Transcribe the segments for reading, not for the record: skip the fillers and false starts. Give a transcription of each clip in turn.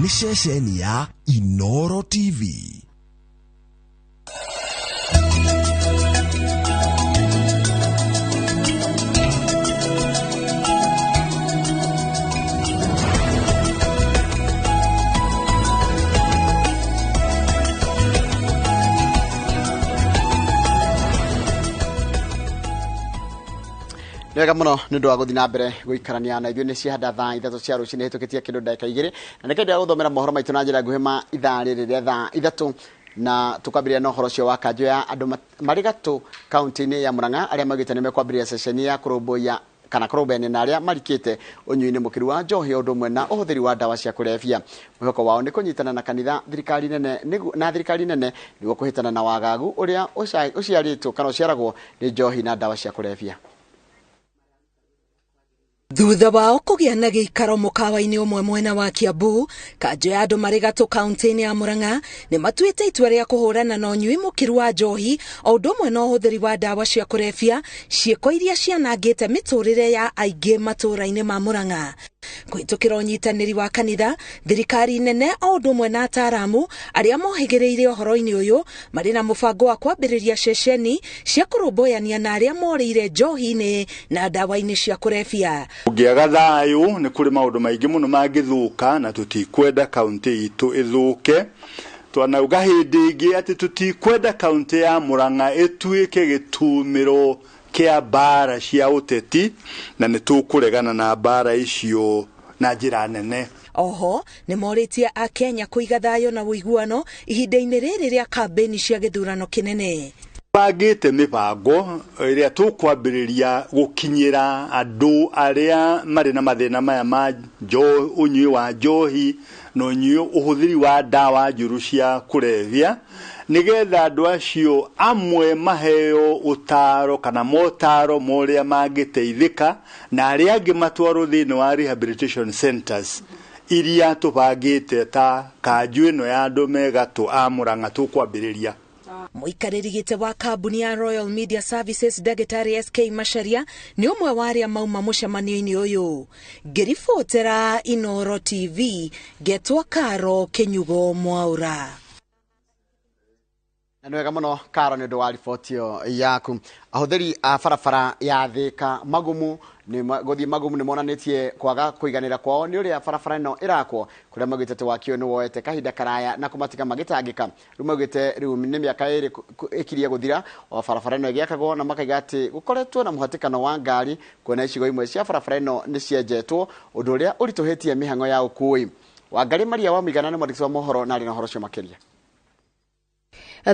nĩ ceceni ya Inoro TV. Wega muno nĩ ũndũ wa gũthiĩ na mbere gũikarania na ithuĩ nĩ ciahanda thaa ithatũ cia rũcinĩ hĩtũkĩtie kĩndũ ndagĩka igĩrĩ na nĩkĩenda gũthomera mohoro maitũ na njĩra nguhĩ ma ithaa rĩrĩ rĩa thaa ithatũ na tũkwambĩrĩria na ũhoro ũcio wa kanjũ ya andũ marĩ gatũ kaunti-inĩ ya Murang'a arĩa maugĩte nĩ mekwambĩrĩria ceceni ya kũrũmbũiya kana kũrũmbũyania na arĩa marikĩte ũnyui-inĩ mũkĩru wa njohi ũndũ ũmwe na ũhũthĩri wa ndawa cia kũrebia. Mwĩhoko wao nĩ kũnyitana na kanitha thirikari nene nĩguo kũhĩtana na wagagu ũrĩa ũciarĩtwo kana ũciaragwo nĩ njohi na ndawa cia kũrebia. Thutha wao kũgĩa na gĩikaro mũkawa-inĩ ũmwe mwena wa Kiambu, kanjũ ya andũ marĩ gatũ kaunti-inĩ ya Murang'a nĩ matuĩte itua rĩa kũhũrana na ũnyui mũkĩru wa njohi o ũndũ ũmwe na ũhũthĩri wa ndawa cia kũrebia, ciĩko iria cianangĩte mĩtũrĩre ya aingĩ matũra-inĩ ma Murang'a. Kũhĩtũkĩra ũnyitanĩri wa kanitha, thirikari nene o ũndũ ũmwe na ataaramu arĩa mohĩgĩrĩire ũhoro-inĩ ũyũ marĩ na mũbango wa kwambĩrĩria ceceni cia kũrũmbũyania na arĩa morĩire njohi-inĩ na ndawa-inĩ cia kũrebia. Ũngĩaga thayũ nĩ kũrĩ maũndũ maingĩ mũno mangĩthũka na tũtikwenda kaunti itũ ĩthũke. Twanauga hĩndĩ ĩngĩ atĩ tũtikwenda kaunti ya Murang'a ĩtuĩke gĩtumĩro kĩa mbara cia ũteti na nĩ tũkũregana na mbara icio na njĩra nene. Oho nĩ morĩtie a Kenya kũiga thayũ na ũiguano ihinda-inĩ rĩrĩ rĩa kambĩni cia gĩthurano kĩnene. Bangĩte mĩbango ĩrĩa tũkwambĩrĩria gũkinyĩra andũ arĩa marĩ na mathĩna maya ma ũnyui wa njohi na ũhũthĩri wa ndawa njũru cia kũrebia, nĩgetha andũ acio amwe maheo ũtaro kana motaro morĩa mangĩteithĩka na arĩa angĩ matwarwo thĩinĩ wa rehabilitation centers iria tũbangĩte ta kanjũ ĩno ya andũ me gatũ a Murang'a tũkwambĩrĩria. Mũikarĩri gĩtĩ wa kambuni ya Royal Media Services Ndagĩtarĩ SK Macharia nĩ ũmwe wa arĩa mauma mũcemanio-inĩ ũyũ. Ngĩribotera Inoro TV, Getwa Karo Kenyugo Mwaura. Na wega muno Karo nĩ ũndũ wa riboti ĩyo yaku. Ahũthĩri a barabara ya Thĩka Magumu gũthiĩ Magumu nĩ monanĩtie kwaga kũiganĩra kwao nĩ ũrĩa barabara ĩno ĩrakwo, kũrĩa maugĩte atĩ wakio nĩ woete kahinda karaya na kũmatiga magĩtangĩka. Rĩu maugĩte rĩu nĩ mĩaka ĩrĩ ĩkirie gũthira o barabara ĩno ĩgĩakagwo na makaiga atĩ gũkoretwo na mũhatĩkano wa ngari, kuona icigo imwe cia barabara ĩno nĩ cienjetwo ũndũ ũrĩa ũritũhĩtie mĩhang'o ya ũkui. Wangari Maria wa Mĩigana nĩ mwandĩki wa mohoro na arĩ na ũhoro ũcio makĩria.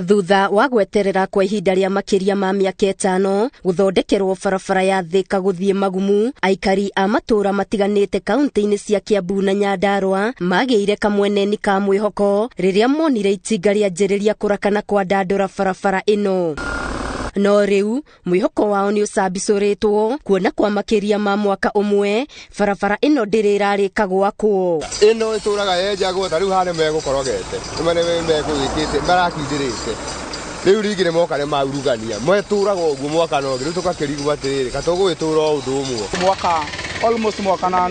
Thutha wa gweterera kwa ihinda rĩa makĩria ma mĩaka 5 gũthondekerwo barabara ya Thĩka gũthiĩ Magumu, aikari a matũra matiganĩte kaunti-inĩ cia Kiambu na Nyandarua magĩire kamweneni ka mwĩhoko rĩrĩa monire itinga rĩanjĩrĩria kũrakana kwa ndandũra barabara ĩno. No rĩu mwĩhoko wao nĩ ũcambicũrĩtwo kuona kwa makĩria ma mwaka ũmwe barabara ĩno ndĩrĩrarĩka gwakwo. Ĩno ĩtũraga yenjagwo ta rĩu hane megũkorogete nĩ megũgĩkĩte marakindĩrĩte rĩu rĩngĩ nĩ moka nĩ maurugania mwetũraga ũguo mwaka no rĩu tũkakĩrigwo atĩrĩrĩ katũgũgĩtũra ũndũ ũmwe mwaka almost mwaka na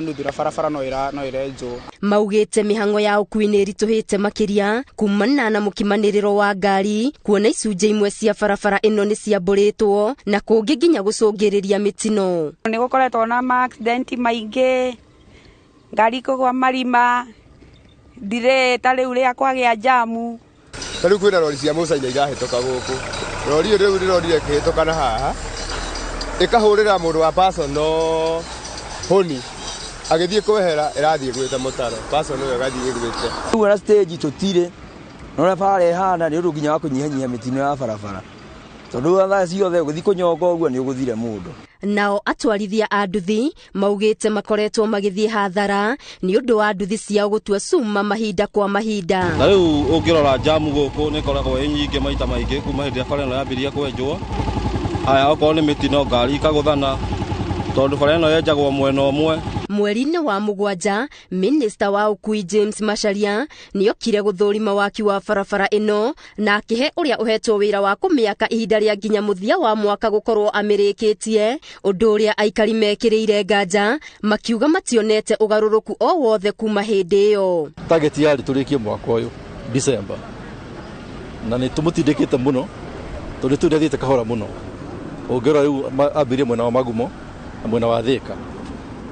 nuthu barabara no ĩrenjwo. Maugĩte mĩhang'o ya ũkui nĩ ĩritũhĩte makĩria kumana na mũkimanĩrĩro wa ngari, kuona icunjĩ imwe cia barabara ĩno nĩ ciambũrĩtwo na kũngĩ nginya gũcũngĩrĩria mĩtino. Nĩ gũkoretwo na accident maingĩ, ngari kũgwa marima, ndirĩ ta rĩu rĩa kwagĩa jamu. Ta rĩu kwĩna rori cia mũcaina irahĩtũka gũkũ, rori ĩyo rĩu rĩrorire kĩhĩtũka na haha ĩkahũrĩra mũndũ wa personal honi agĩthiĩ kwehera ĩrathiĩ gwĩta mũtaro personal ĩyo ĩgathiĩ ĩgwĩte. Rĩu na stage tũtirĩ no ũrĩa bara ĩhana nĩ ũndũ nginya wa kũnyihanyihia mĩtino ya barabara, tondũ thaa ciothe ũgĩthiĩ kũnyonga ũguo nĩ ũgũthire mũndũ. Nao atwarithia a nduthi maugĩte makoretwo magĩthiĩ hathara nĩ ũndũ wa nduthi ciao gũtua cuma mahinda kwa mahinda. Na rĩu ũngĩrora jamu gũkũ nĩ koragwo ĩ nyingĩ maita maingĩ kuma hĩndĩ ya bara ĩno yambĩrĩria kwenjwo. Aya okorwo nĩ mĩtino ngari ikagũthana tondũ bara ĩno yenjagwo mwena ũmwe. Mweri-inĩ wa mugwanja, Minister wa Ukui James Macharia nĩokire gũthũrima waki wa barabara ĩno na akĩhe ũrĩa ũhetwo wĩra wa kũmĩaka ihinda rĩa nginya mũthia wa mwaka gũkorwo amĩrĩkĩtie, ũndũ ũrĩa aikari mekĩrĩire nganja makiuga mationete ũgarũrũku o wothe kuma hĩndĩ ĩyo. Target yari tũrĩkie mwaka ũyũ December na nĩ tũmũtindĩkĩte mũno tondũ tũthiĩte kahora mũno. Ũngĩrora rĩu ambirie mwena wa Magumo na mwena wa Thika,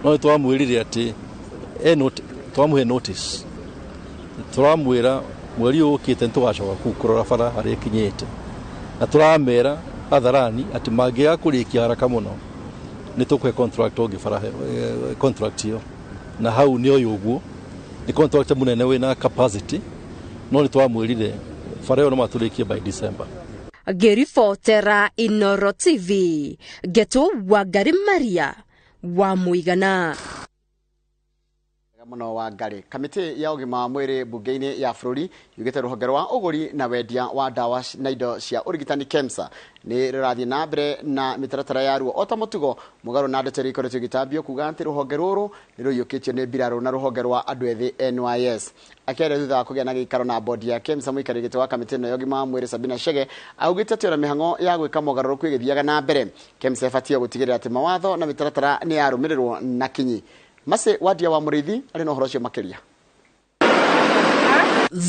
no twamwĩrire atĩ twamũhe notice, tũramwĩra mweri ũkĩte nĩtũgacoka kũu kũrora bara harĩa ĩkinyĩte, na tũramera atharani atĩ mangĩaga kũrĩkia haraka mũno nĩ tũkũhe contract ũngĩ bara contract ĩyo, na hau nĩ ũyũ ũguo nĩ contract mũnene wĩna capacity, no nĩ twamwĩrire bara ĩyo no matũrĩkie by December. Ngĩribotera Inoro TV, Geto Wangari Maria wa Mũigana. Muno wa Ngari, kamĩtĩ ya ũgima wa mwĩrĩ mbunge-inĩ ya bũrũri yugĩte rũhonge rwa ũgũri na wendia wa ndawa na indo cia ũrigitani KEMSA nĩ rũrathiĩ na mbere na mĩtaratara ya ruo o ta mũtugo mũgarũ na ndeto iria ikoretwo igĩtambio kuga atĩ rũhonge rũrũ nĩ rũiyũkĩtio nĩ mbirarũ na rũhonge rwa andũ ethĩ NYS. Akĩaria thutha wa kũgĩa na gĩikaro na bodi ya KEMSA, mũikarĩri gĩtĩ wa kamĩtĩ ĩno ya ũgima wa mwĩrĩ Sabina Chege augĩte atĩ ona mĩhang'o ya gwĩka mogarũrũku ĩgĩthiaga na mbere, KEMSA ĩbatiĩ gũtigĩrĩra atĩ mawatho na mĩtaratara nĩ yarũmĩrĩrwo na kinyi. Mase Wadia wa Mũrĩithi arĩ na ũhoro ũcio makĩria.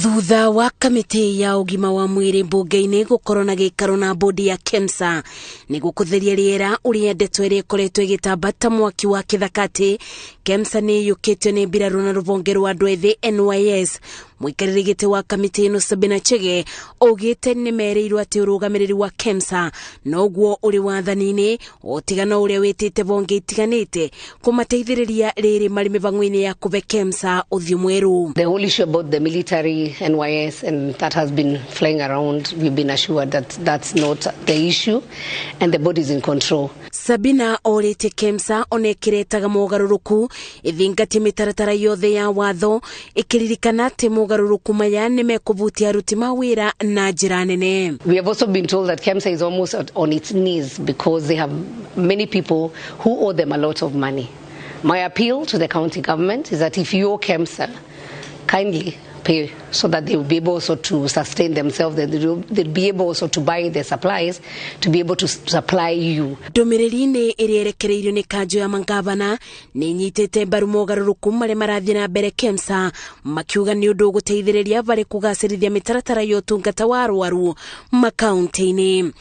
Thutha wa kamĩtĩ ya ũgima wa mwĩrĩ mbunge-inĩ gũkorwo na gĩikaro na bodi ya KEMSA nĩguo kũtheria rĩera ũrĩa ndeto ĩrĩa ĩkoretwo ĩgĩtamba ta mwaki wa kĩthakati, KEMSA nĩ ĩiyũkĩtio nĩ mbirarũ na rũhonge rwa andũ ethĩ NYS. Mũikarĩri gĩtĩ wa kamĩtĩ ĩno Sabina Chege augĩte nĩ merĩirwo atĩ ũrũgamĩrĩri wa KEMSA noguo ũrĩ wathani-inĩ ũtigana ũrĩa wĩtĩte bonge itiganĩte kũmateithĩrĩria rĩrĩ marĩ mĩhang'o-inĩ ya kũve KEMSA ũthiũ mwerũ. The whole issue about the military NYS and that has been flying around, we've been assured that that's not the issue and the body is in control. Sabina orĩte KEMSA onekĩretaga mogarũrũku ĩthingatie mĩtaratara yothe ya watho ĩkĩririkana atĩ mogarũrũku maya nĩ mekũvutia aruti ma wĩra na njĩra nene. We have also been told that KEMSA is almost on its knees because they have many people who owe them a lot of money. My appeal to the county government is that if you owe KEMSA, kindly pay so that they will be able also to sustain themselves, that they'll be able also to buy their supplies to be able to supply you. Ndũmĩrĩri-inĩ ĩrĩa ĩrekereirio nĩ kanjũ ya mangavana nĩ nyitĩte mbaru mogarũrũku marĩa marathiĩ na mbere KEMSA, makiuga nĩ ũndũ gũteithĩrĩria varĩ kũgacĩrithia mĩtaratara ya ũtungata wa arwaru makaunti-inĩ.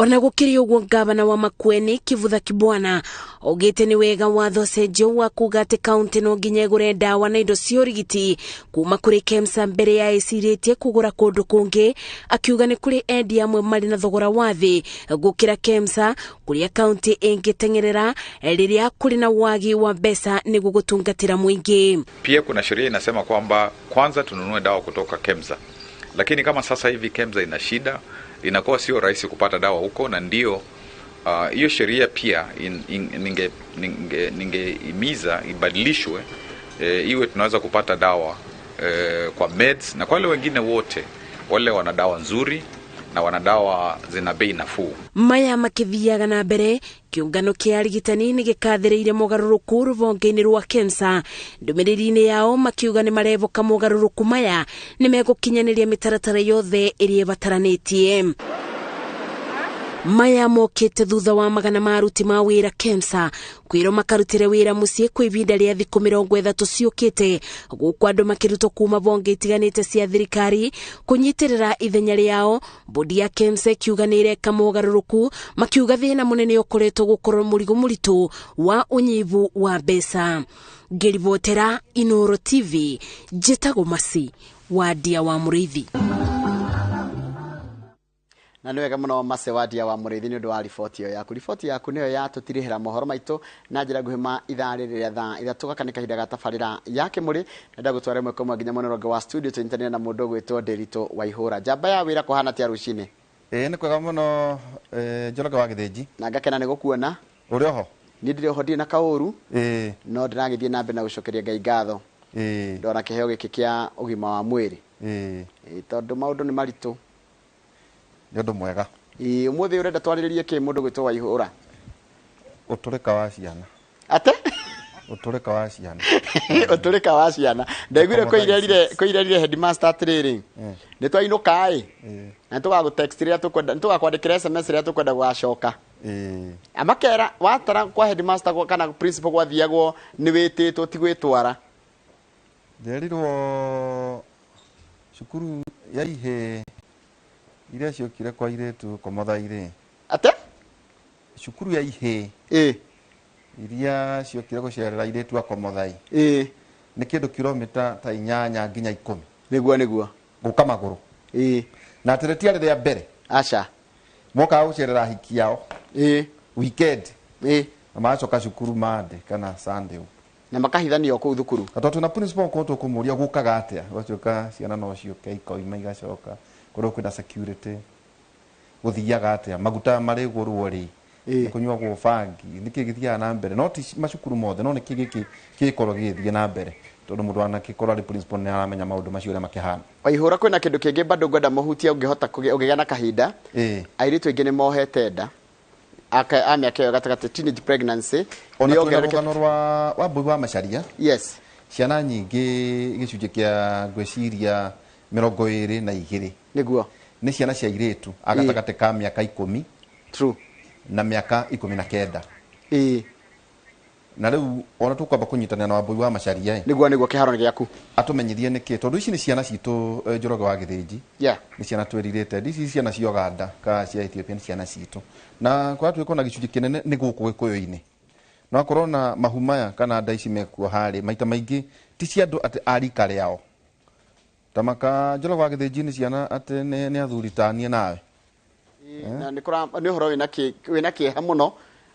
Ona gũkĩrĩ ũguo, ngavana wa Makueni Kivutha Kibwana augĩte nĩ wega watho cenjio wa kuga atĩ kaunti no nginya ĩgũre ndawa na indo cia ũrigiti kuma kũrĩ KEMSA mbere ya ĩcirĩtie kũgũra kũndũ kũngĩ, akiuga nĩ kũrĩ endia amwe marĩ na thogora wa thĩ gũkĩra KEMSA, kũrĩa kaunti ĩngĩteng'erera rĩrĩa kũrĩ na wagi wa mbeca nĩguo gũtungatĩra mũingĩ. Pia kuna sheria inasema kwamba kwanza tununue dawa kutoka KEMSA, lakini kama sasa hivi KEMSA ina shida, inakuwa sio rahisi kupata dawa huko, na ndio hiyo sheria pia ningeimiza ibadilishwe, iwe tunaweza kupata dawa kwa meds na kwa wale wengine wote wale wana dawa nzuri na wana dawa zina bei nafuu. Maya makĩthiaga na mbere, kĩũngano kĩa arigitani nĩ gĩkathĩrĩire mogarũrũku rũhonge-inĩ rwa KEMSA. Ndũmĩrĩri-inĩ yao makiuga nĩ marevoka mogarũrũku maya nĩ megũkinyanĩria mĩtaratara yothe ĩrĩa ĩbataranĩtie. Maya mokĩte thutha wa magana ma aruti ma wĩra KEMSA kwĩrwo makarutĩre wĩra mũciĩ kwa ivinda rĩa thikũ 30 ciũkĩte, gũkũ andũ makĩrutwo kuma bonge itiganĩte cia thirikari kũnyitĩrĩra ithenya rĩao. Bodi ya KEMSA kiuga nĩ ĩreka mogarũrũku, makiuga thĩna mũnene ũkoretwo gũkorwo mũrigo mũritũ wa ũnyivu wa mbeca. Ngĩribotera Inoro TV, njĩtagwo Masi Wadia wa Mũrĩithi. Na nĩ wega mũno Mase Wadia wa Mũrĩithi nĩ ũndũ wa riboti ĩyo yaku. Riboti yaku nĩyo yatũtirĩhĩra mohoro maitũ na njĩra nguhĩ ma ithaa rĩrĩa thaa ithatũ gaka nĩ kahinda ga tabarĩra ya Kimuri, na ndagũtwara ĩmwe kwa ĩmwe nginya mũneronge wa studio tũnyitanĩre na mũndũ ũgwĩtwo Nderitu Waihũra. Njamba ya wĩra kũhana atĩa rũcinĩ? Nĩ kwega mũno Njoroge wa Gĩthĩnji. Na ngakena nĩ gũkuona. Ũrĩ oho? Niĩ ndĩrĩ oho, ndirĩ na kaũru, no ndĩragĩthiĩ na mbere na gũcokeria Ngai ngatho ndona kĩheo gĩkĩ kĩa ũgima wa mwĩrĩ, tondũ maũndũ nĩ maritũ. Nĩ ũndũ mwega. Ũmũthĩ ũrenda twarĩrĩrie kĩ mũndũ gwĩtwo Waihũra? Uturika wa ciana. Ate? Uturika wa ciana. Uturika wa ciana. Ndaiguire koirerire headmaster atiriri. Ni twainuka ai. Na tugagu text ria tukwenda tugakwandikira SMS ria tukwenda gwacoka. Amakera watara kwa headmaster kana principal gwathiagwo ni wititwo ti gwitwara. Nderirwo cukuru ya ihe iria ciokire kwa iretu komothaire. Ate? Cukuru ya ihe iria ciokire gucerera iretu akomothai. Ni kindu kilomita ta 8 nginya 10. Niguo. Guka maguru. Na teretiare ria mbere. Acha. Moka gucerera hiki yao. Weekend. Na macoka cukuru Monday kana Sunday. Na makahithanio kuu thukuru. Atoto na principal ko to kumuria gukaga atia. Wacoka ciana no cioke ikoima igacoka. Koro kwina security. Guthiaga atia. Maguta mari iguru ri. Kunywa go fangi. Niki githia na mbere. No ti macukuru mothe no niki giki kikoro githia na mbere. Tondu mundu ana kikoro ri principal ni aramenya maundu macio ria makihana. Waihura kwina kindu kingi bado ngwenda muhutia ungihota kugea na kahinda. Airitu ingi ni mohete nda. Amia keo gatagate teenage pregnancy. Oni ongerereka wa mbui wa macaria. Yes. Ciana nyingi gicunje kia gweciria 22 niguo ni ciana cia iretu agatagate ka miaka 10 true na miaka 19 na riu ona tukwamba kunyitana na wambui wa macaria niguo kiharo giaku atumenyithie niki tondu ici ni ciana citu Njoroge wa Githĩnji ni ciana tweririte ici ciana cia Uganda ka cia Ethiopia ni ciana citu na kwa twiko na gicunje kinene ni guku Gikuyu-ini no korona mahumaya kana nda ici mekuo hari maita maingi ti cia andu ati arika riao tamaka Njoroge wa Githĩnji ni ciana ati ni athuritania nawe na ni horo wina kieha muno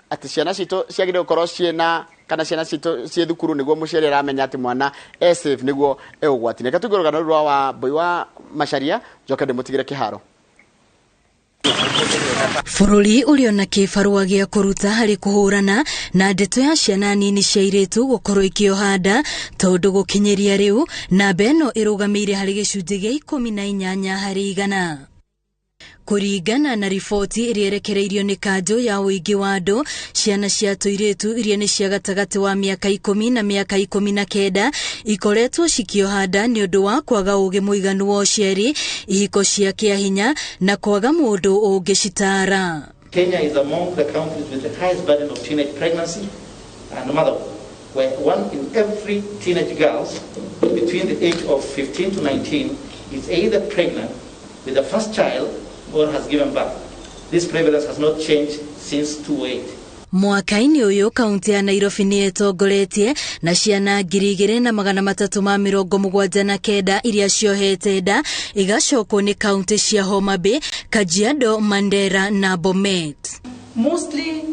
ati ciana citu ciagire gukorwo ciena kana ciana citu cie thukuru niguo muciari ramenya ati mwana safe niguo ugwati neka tugorogana rwa wa boy wa macharia njoke ndimutigire kiharo Bururi uriona kibarua gia kuruta hari kuhurana na ndeto ya ciana nini cia iretu gukorwo ikiohanda tondu gukinyeria riu na beno irugamire hari gicunje gia 18 hari 100 Kuringana na riboti irirekereirio ni kanjo ya uingi wa andu ciana cia tuiretu iria ni cia gatagati wa miaka 10 na miaka 19 ikoretwo cikiohanda ni undu wa kwaga ugi muiganu wa uciari ihiko cia kiahinya na kwaga mundu ungicitara. Kenya is among the countries with the highest burden of teenage pregnancy and motherhood, where 1 in every teenage girls between the age of 15 to 19 is either pregnant with the first child or has given birth. This prevalence has not changed since 2008. Mwaka-ini uyu kaunti ya Nairobi ni etongoretie na ciana 2,379 iria ciohete nda igacokwo ni kaunti cia Homa Bay, Kajiado, Mandera na Bomet. Mostly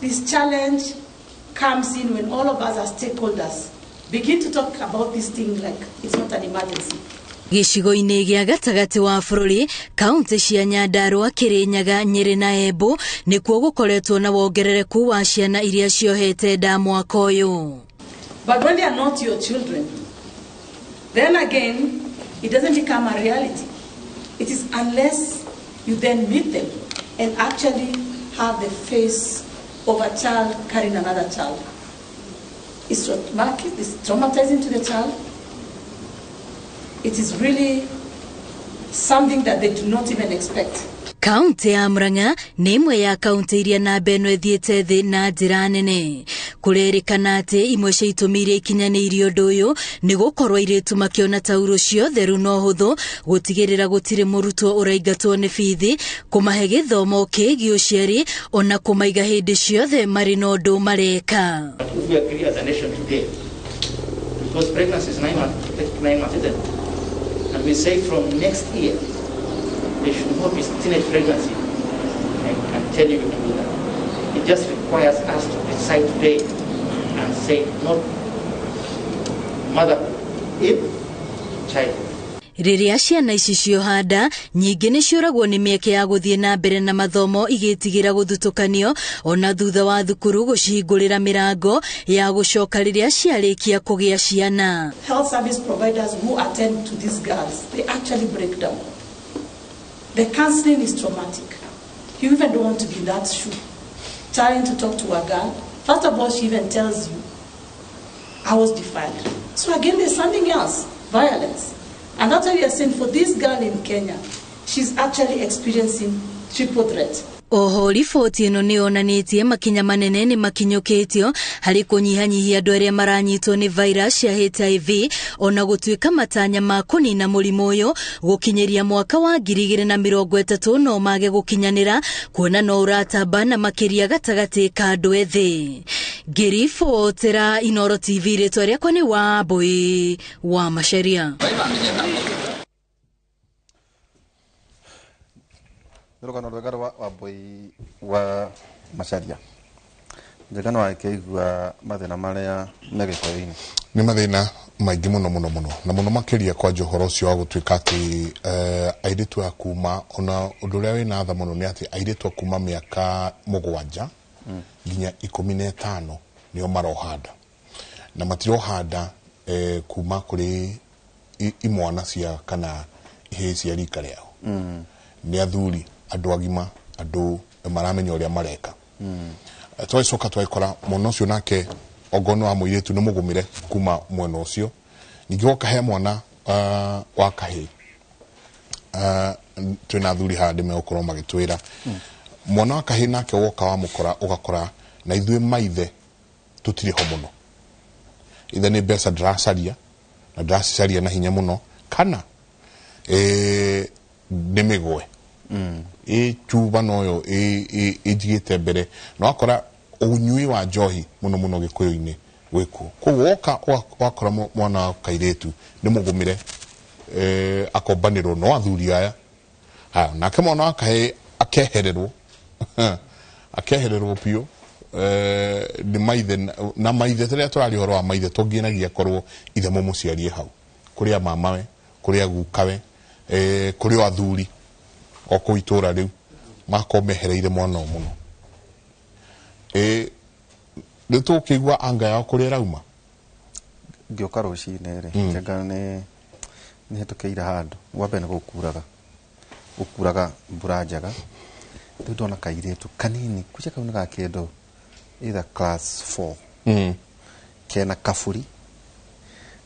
this challenge comes in when all of us as stakeholders begin to talk about this thing like it's not an emergency. Gicigo-ini gia gatagati wa bururi kaunti cia Nyandarua, Kirinyaga, Nyeri na Embu nikuo gukoretwo na wongerereku wa ciana iria ciohete nda mwaka uyu. But when they are not your children, then again it doesn't become a reality. It is unless you then meet them and actually have the face of a child carrying another child. It's traumatizing to the child. It is really something that they do not even expect. Kaunti ya Murang'a ni imwe ya kaunti iria na beno ethiete thi na njira nene. Kurerikana ati imwe cia itumi iria ikinyaniirio undu uyu ni gukorwo iritu makiona tauro cio theru no huthu gutigirira gutire murutwo uraingatwo ni bithi kumahe githomo kigi uciari ona kumaiga hindi ciothe mari no ndu mareka. We agree as a nation today because pregnancy is 9 months isn't it? And we say from next year there should not be teenage pregnancy. I can tell you we can do that. It just requires us to decide today and say not mother in child. Riria ciana ici ciohanda nyingi ni ciuragwo ni mieke ya guthie na mbere na mathomo igitigira guthutukanio ona thutha wa thukuru gucihingurira mirango ya gucoka riria ciarikia kugia ciana. Health service providers who attend to these girls, they actually break down. The counseling is traumatic. You even don't want to be in that shoe. trying to talk to a girl. First of all, she even tells you, I was defiled. So again, there's something else, violence. And that's why we are saying for this girl in Kenya, she's actually experiencing triple threat. Oho riboti ĩno nĩ yonanĩtie makinya manene nĩ makinyũkĩtio harĩ kũnyihanyihia andũ arĩa maranyitwo nĩ virus ya HIV ona gũtuĩka matanya ma kũnina mũrimũ ũyũ gũkinyĩria mwaka wa 2030 no mage gũkinyanĩra kuona no ũratamba na makĩria gatagatĩ ka andũ ethĩ. Ngĩribotera Inoro TV rĩtwa rĩakwa nĩ Wambui wa Macharia. Rugano rwega wa boy wa Macharia. Njagano wakeigua mathina maria megikoini. Ni mathina maingi muno na muno makiria kwa johoro cio wa gutuika ati aidetu akuma ona undu uria wina tha muno ni ati aidetu akuma miaka 7 nginya 15 nio marohanda na matirohanda kuma kuri imwana cia kana ihe cia rika riao ni athuri andu agima andu maramenya uria mareka twacoka twaikora muno ucio nake ogono wa muiretu ni mugumire kuma mwena ucio ningi woka he mwana wa kahi twina athuri handi me ukorwo magitwira mwana wa kahi nake woka wa mukora ugakora na ithuĩ maithe tutiri ho muno ithe ni mbeca ndiracaria na ndiracaria na hinya muno kana ni migwe chuba noyo ejigite mbere no akora unyui wa njohi muno gikuyu-ini wiku koguo woka wakora mwana kairetu ni mugumire akombanirwo no athuri aya nake mwana wakahe akehererwo pio ni maithe na maithe tria turari horo wa maithe tunginagia korwo ithe mumuciarie hau kuria mamawe kuria gukawe kuria athuri oko itura riu makomehereire mwana muno nitukigwa anga ya kuria rauma ngioka rucine ri njaga ni hitukeira handu wabene gukuraga mbura njaga ndona kairetu kanini kuja kauna ga kendo either class 4 kena kafuri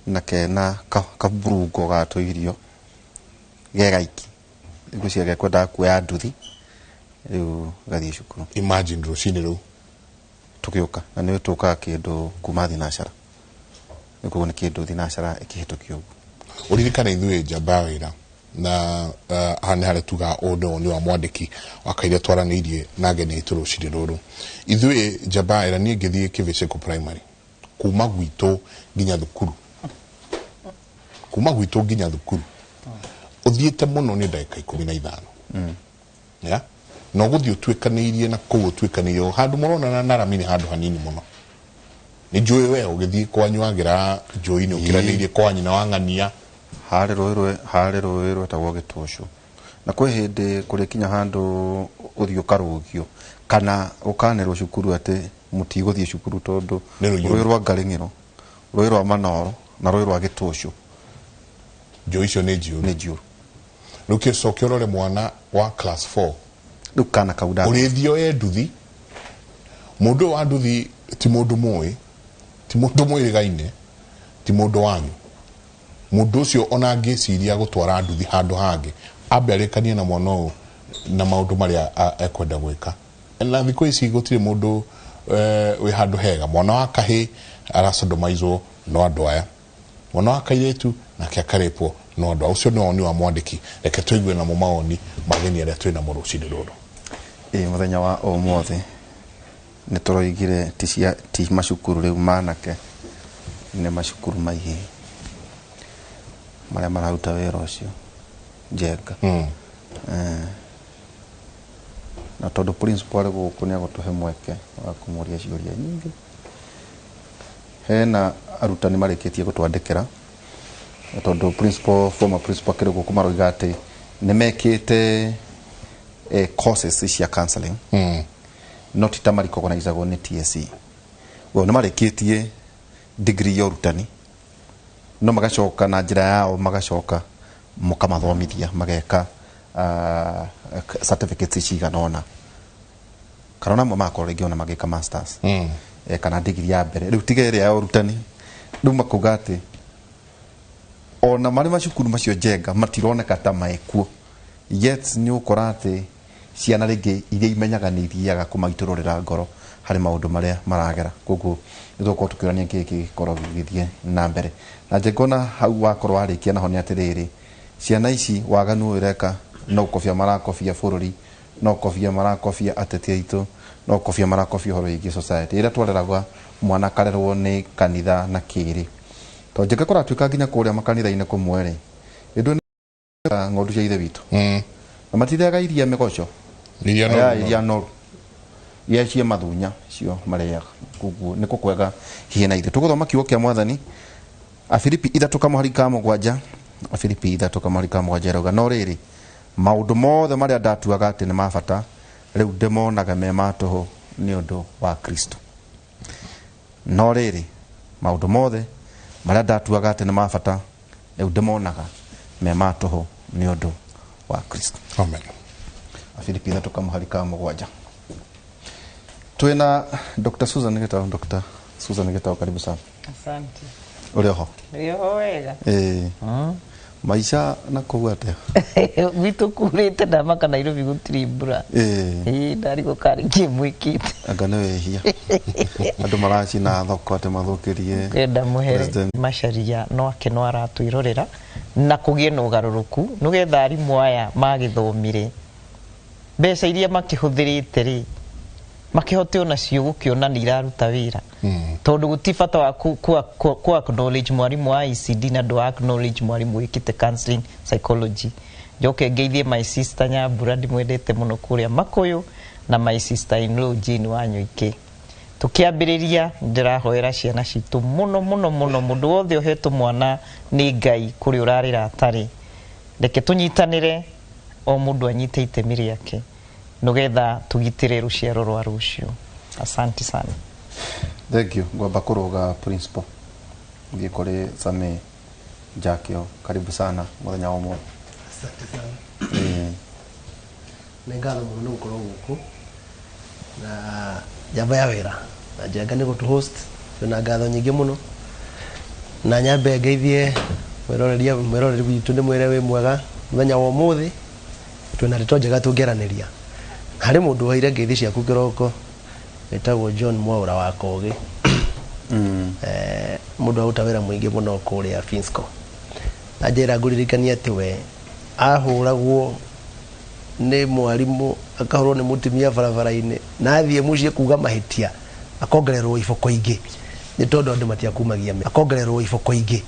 na kena kaburungo gato irio gegaiki igucia gekwenda kuya nduthi riu gathie cukuru imagine rucine ru tukioka na niwe tuka kendo kuma thinashara nikuo ni kendo thinashara ikihitukio uririkana ithuĩ njamba wĩra na hane hare tuga ondo ni wa mwandiki wakaire twaranirie na ngene iturucire ruru ithuĩ njamba wĩra ni ngithie kiviceko primary kuma gwito nginya thukuru uthiete muno ni ndagika 15 ya no guthio twikanirie na kuo twikanirio handu murona na ramini handu hanini muno ni njui we ugithie kwanywagira njui ni ukiranirie kwa nyina wangania hare rũĩ tagwo gĩtũcũ na kwĩ hĩndĩ kũrĩ kinya handũ ũthiũ karũgio kana ũkanĩrwo cukuru atĩ mũtigũthiĩ cukuru tondũ rũĩ rwa Ngarĩng'ĩro rũĩ rwa Manoro na rũĩ rwa gĩtũcũ njũĩ icio nĩ njũru rũkĩcokia ũrore mwana wa class 4 rĩu kana kauda ũrĩthio nduthi mũndũ wa nduthi ti mũndũ mũĩrĩgaine ti mũndũ wanyu mundu ucio ona ngiciria gutwara nduthi handu hangi aberekanie na mwana ũyũ na maundu maria ekwenda gwika na thikũ ici gutire mundu wi handu hega mwana wa kahi arasodomaizwo no andu aya mwana wa kairetu nake akarepwo no andu ucio no ni wa mwandiki reke tuigue na mumaoni mageni aria twina murucini ruru muthenya wa omothe ni turoigire ti macukuru riu manake ni macukuru maihi maria mararuta wĩra ũcio njenga na tondu principal ari guku ni agutuhe mweke wa kumuria ciuria nyingi hena arutani marikitie gutwandikira tondu former principal kiri guku maroiga ati ni mekite courses cia counseling not ta mari organizagwo ni TSC wo ni marikitie degree ya urutani no magacoka na njira yao magacoka mukamathomithia mageka certificates ciganona kana mo makoro rĩngĩ ona magĩka masters kana degree ya mbere rĩu tiga ĩrĩa ya ũrutani rĩu makuga atĩ ona marĩ macukuru macio njenga matironeka ta maekuo yet nĩ ũkora atĩ ciana rĩngĩ iria imenyaga nĩ ithiaga kũmaitũrũrĩra ngoro harĩ maũndũ marĩa maragera koguo nĩtũkorwo tũkĩonania kĩĩ gĩkorwo gĩgĩthiĩ na mbere na njengona hau wakorwo warĩkia naho nĩ atĩrĩrĩ ciana ici waganu ũreka no kobia marakobia bũrũri no kobia marakobia ateti aitũ no kobia marakobia horo igi society ĩrĩa twareragwa mwana karerwo nĩ kanitha na kĩrĩ to njengekora tuĩka nginya kũrĩa makanitha-inĩ kũmwe rĩ ĩndũ nĩ ng'ondu cia ithe witũ na matithiaga iria mĩgoco iria noru iria cia mathunya cio marĩaga koguo nĩ kũkwega hihi na ithe tũgũthoma kiugo kĩa mwathani Afilipi 3:7 Afilipi 3:7 rauga no rĩrĩ maũndũ mothe marĩa ndatuaga atĩ nĩ mabata rĩu ndĩmonaga me ma tũhũ nĩ ũndũ wa Kristo no rĩrĩ maũndũ mothe marĩa ndatuaga atĩ nĩ mabata rĩu ndĩmonaga me ma tũhũ nĩ ũndũ wa Kristo. Amen. Afilipi 3:7 twina Dr. Susan Gitao. Dr. Susan Gitao, karibu sana. Asante. Uri ho? Uri ho wega. Maisha na kuwate. Vitu kurete na maka Nairobi gutiri mbura. Ndari gukarikie mwikite. Agana wehia. Andu maraci na thoko ate mathukirie. Kwenda muhere macharia no akeno aratwirorera na kugie no garuruku nugetha arimu aya magithomire. Mbeca iria makihuthirite ri makihote ona cio gukiona ni iraruta wira tondu gutifata wa ku acknowledge mwarimu wa ICD na do acknowledge mwarimu wikite counseling psychology joke ngeithie my sister Nyambura ndimwendete muno kuria Makuyu na my sister in law Jane Wanyoike tukiambiriria ndirahoera ciana citu muno mundu wothe ohetwo mwana ni Ngai kuri urarira atari reke tunyitanire o mundu anyite itemi riake nugetha tugitire ruciaro rwa rucio. Asante sana. Thank you. Ngomba kuruga principal ngie kuri Same Jakio, karibu sana muthenya wa mwe. Asante sana. Nengano muno ngoro guku na jamba ya wira na jenga ni gutu host na ngatho nyingi muno na nyambe ngeithie mwiroreri witu ni mwire wi mwega muthenya wa muthi twina rito njega tungeraniria hari mundu waire ngeithi ciaku kiroko etagwo John Mwaura wa Kogi mundu autawira mwingi muno kuria Finsco ajera nguririkania ati we ahuragwo ni mwarimu akahorwo ni mutimia barabara-ini na athie mucie kuga mahitia akongererwo iboko ingi ni tondu andu matiakumagia akongererwo iboko ingi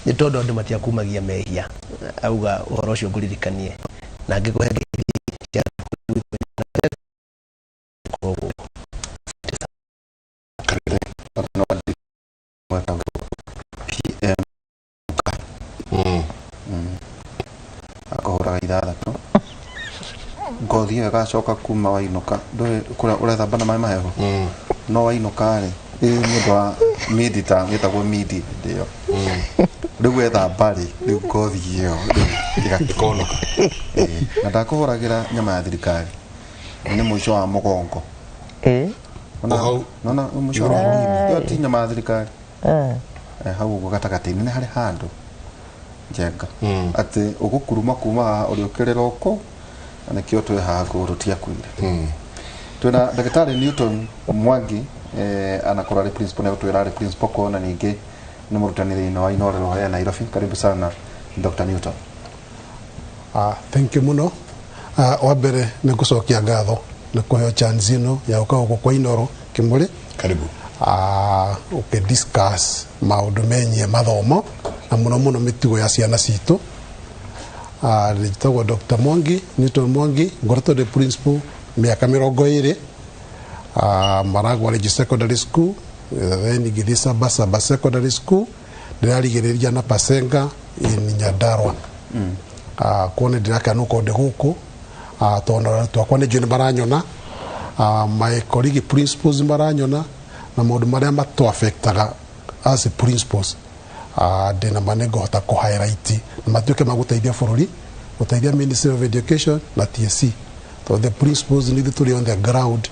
ni tondu andu matiakumagia mehia auga uhoro ucio nguririkanie na ngikuhe ngothi agacoka kuma wainuka ndwe kura uretha bana mai maheho no wainuka ri mundu wa medita wetagwo midi ndio riu wetha bari riu ngothi iyo igakikonoka na ndakuhuragira nyama ya thirikari ni muico wa mugongo no muico wa mugongo ti nyama ya thirikari hau gatagatini ni hari handu njenga ati ugukuruma kuma uri ukirira uko na kio twe ha kurutia kwire twina daktari Newton Mwangi anakora ri principal na twira ri principal kona ningi ni murutanire ino wa inorero ya Nairobi. Karibu sana Dr. Newton. Thank you muno. Wabere ni kucokia ngatho ni kuheo chance ino ya ukago kwa inoro Kimuri. Karibu. Discuss maundu menye mathomo na muno mitugo ya ciana citu. Nitagwo Dr. Mwangi, Newton Mwangi, ngoretwo the principal miaka 20 Maragwa Ridge Secondary School, then Githisa Basaba Secondary School, ndirarigiriria na Pasenga in Nyandarua. Kuone ndiraka nuko de huko tondå twakwa nä njå nä maranyona my colleague principals maranyona na maå ndå marä a matwafectaga as principals ndä na manengo hota kå highlight na matuä ke magå teithia bå rå ri gå teithia Ministry of Education na TSC. So the principals need to be on the ground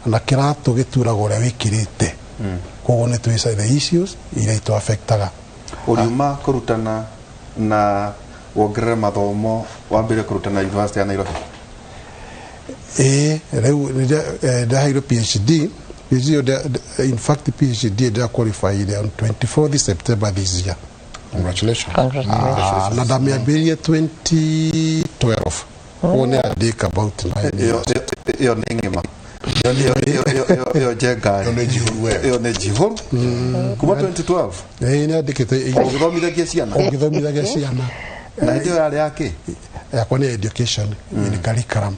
na kirato gitura gore wikirite koguo ni twisa the issues ile ito affectaga uriuma kurutana na wongerera mathomo wambire kurutana University ya Nairobi reu ndaheirwo PhD in fact PhD nda qualified on 24th September this year. Congratulations. Na ndamĩambĩrĩrie 2012 one andika about 9 years yo ningima yo jenga yo ne jihuru kuma 2012 ni andikite ugithomithagia ciana na ndio yale yake yakwa ni education in curriculum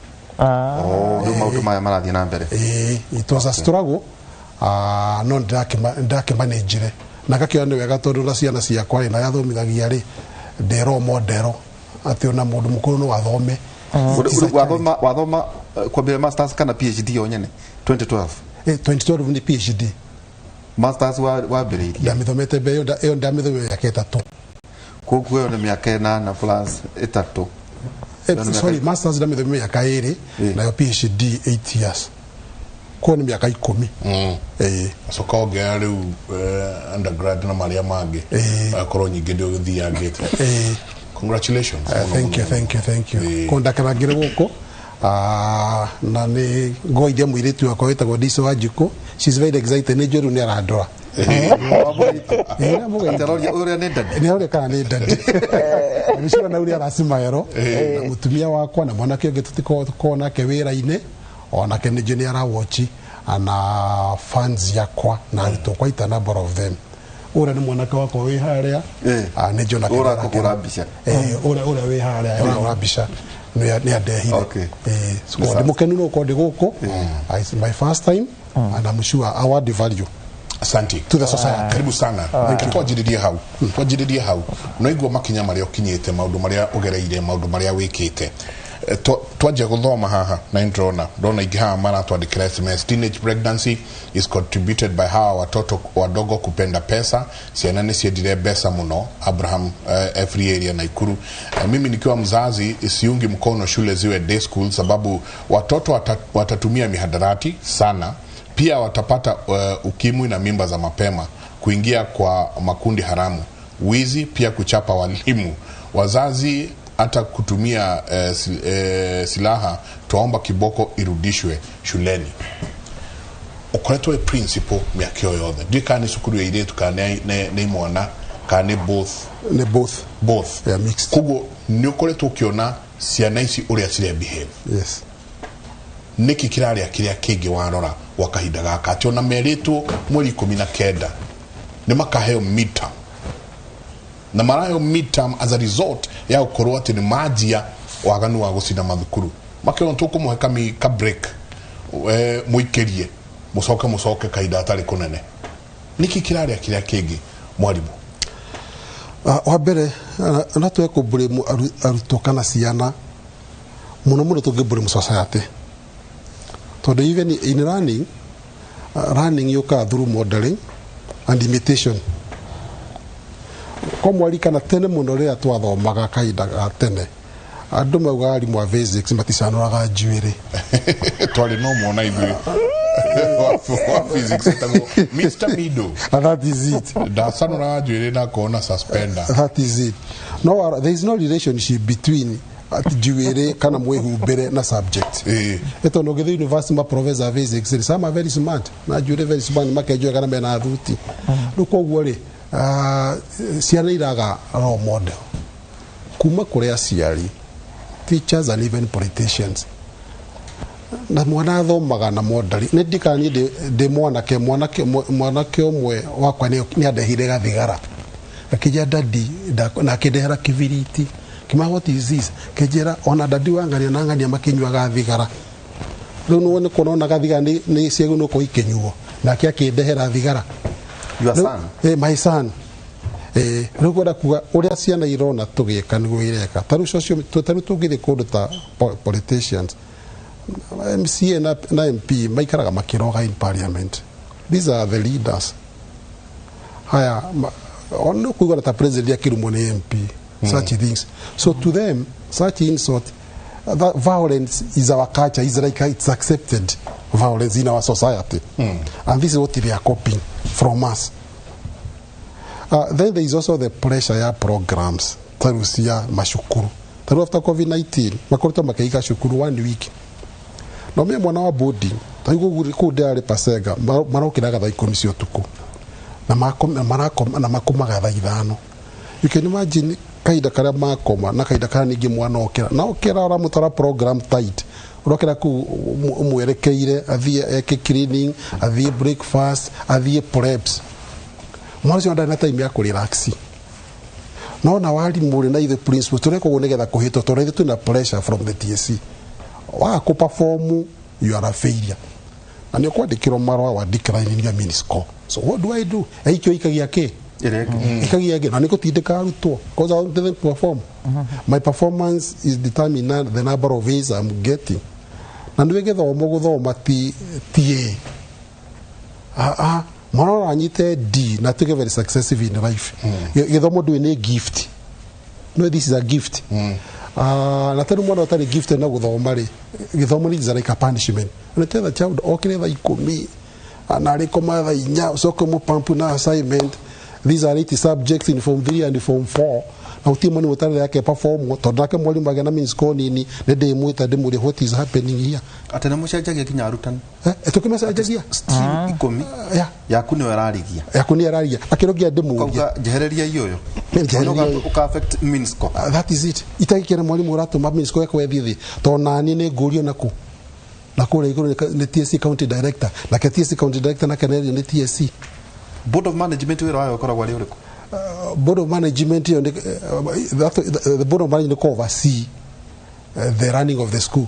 ndio maundu maya marathie na mbere it was a struggle no ndake manage na kakio ni wega tondu na ciana ciakwa na yathomithagia ri ndero modero ati ona mundu mukuru no athome wathoma kwambia masters kana PhD yonyene 2012 2012 ni PhD masters wa biridi ndamithomete beyo ndamithomete ya ketatu koguo ni miaka 8 plus 3 sorry masters ndamithomete ya kairi na yo PhD 8 years ko ni miaka 10 so ko gari undergrad na maria mage akoro nyingi ndio githiangite congratulations thank you ko ndakaragire guko na ni ngoithia mwiritu akwa wetagwo Diso Wanjiku she's very excited ni joru ni arandora ni ore kana ni dadi nishira na uri arasimaero na mutumia wakwa na mwanake ungi tutiko nake wira-ini ona ke ni ni arawochi ana fans yakwa na tutokwaita number of them ura ni mwanake wakwa wi haria ni jona ura kugura mbica ura wi haria ura mbica ni adehire so ndimukenu no ko ndiguko it's my first time and I'm sure I want the value. Asante to the society. Karibu sana twajiririe hau no igwa makinya maria ukinyite maundu maria ugereire maundu maria wikite twaje guthoma haha na indrona ndona igiha mara twandikira SMS teenage pregnancy is contributed by how watoto wadogo kupenda pesa ciana ni ciendire pesa muno Abraham every area Naikuru. Mimi nikiwa mzazi siungi mkono shule ziwe day school sababu watoto watatumia mihadarati sana, pia watapata ukimwi na mimba za mapema, kuingia kwa makundi haramu, wizi, pia kuchapa walimu, wazazi hata kutumia silaha. Tuomba kiboko irudishwe shuleni. Ukoletwe principle miaka yothe ndikani sukuru ya iretu kana ne mwana kana both yeah, mixed kugo ni ukoletwe ukiona ciana ici uria cire behave. Yes, niki kiraria kiria kingi warora wakahinda gaka ati ona meritwo mweri 19 ni makaheo midterm na marayo midterm as a result ya ukorwo ati ni majia waganu wa gucina mathukuru makero tukumuheka ka break muikerie musoke kaida atari kunene niki kiraria kiria kingi mwalimu wa mbere na tweko bure aruto kana ciana muno tugibure mu society tondu even in running yoka through modeling and imitation. Kwa mwari kana tene muno ria twathomaga kaida ga tene andu mauga ari mwa physics maticanuraga njuiri twari no mona ithui wa physics tago Mr. Mido that is it da sanuraga njuiri na kona suspender that is it. No, there is no relationship between njuiri kana mwihumbire na subject. Eto no githe university ma professor physics some are very smart na njuiri very smart makenjwe kana mena ruti ruko gwore ciana iraga role model kuma kuri aciari, teachers and even politicians. Na mwana thomaga na model ne dikani de mwanake omwe wakwa ni adehire gathigara akija dadi na kidehera kibiriti kima what is this kejera ona dadi wangania na ngania makinywa gathigara riu no ne kona gathigara ni ciego no ko ikenyuo na kia kidehera thigara your son my son riu gwada kuga uria ciana irona tugika niguo ireka taru socio taru tugire kundu ta politicians MCA na MP maikaraga makiroga in parliament. These are the leaders. Haya ono kuigwa ta president ya kirumo ni MP such things. So to them such insult that violence is our culture. It's like it's accepted violence in our society. And this is what they are copying from us. Then there is also the pressure programs. Tarusia mashukuru. Taru after COVID-19, makorito makaiga shukuru 1 week. Na mimi mwana wa boarding, taigugu kudare pasega, marokiraga thaa 10 cia utuku. Na makomaga thaa 5. You can imagine kaida karia makoma na kaida karia ningi mwana okera. Na okera ora mutara program tight. Urokera ku mwerekeire athie eke cleaning, athie breakfast, athie preps. Mwana cio ndana time ya ku relax. No na wali muri na the principle tureko kunegetha kuhito tore tuna pressure from the TSC. Wa ku perform you are a failure. And you kwandikiro marwa wa decline in your mini score. So what do I do? Aikyo ikagia ke? Ikagia ke na niko tideka arutwo because I didn't perform. My performance is determined the number of A's I'm getting. Na ndiwegetha omoguthoma ti Mwana anyite D na tuge very successive in life. Githomo do a gift. No, this is a gift. Na tena mwana utari gift na guthoma ri. Githomo is like a punishment. And tell the child okire tha 10 anari koma tha 4 so komo pampu na assignment. These are 80 subjects in form 3 and form 4. Na utima ni mutare yake perform tondake mwalimu agena means ko nini ne de muita de muri what is happening here. Atena mucajagia kinya arutan. Tukimecajagia steam 10 yaku ni wararigia. Yaku ni ararigia. Akirogia de mu. Kauga jehereria iyoyo. Uka affect means ko. That is it. Itakikira mwalimu uratuma means ko yako ethi to nani ne gurio naku. Nakure iguru ne TSC county director. Na TSC county director na kaneri ne TSC. Board of management wera wayo koragwa ri uriko. Board of management the board of management oversee the running of the school,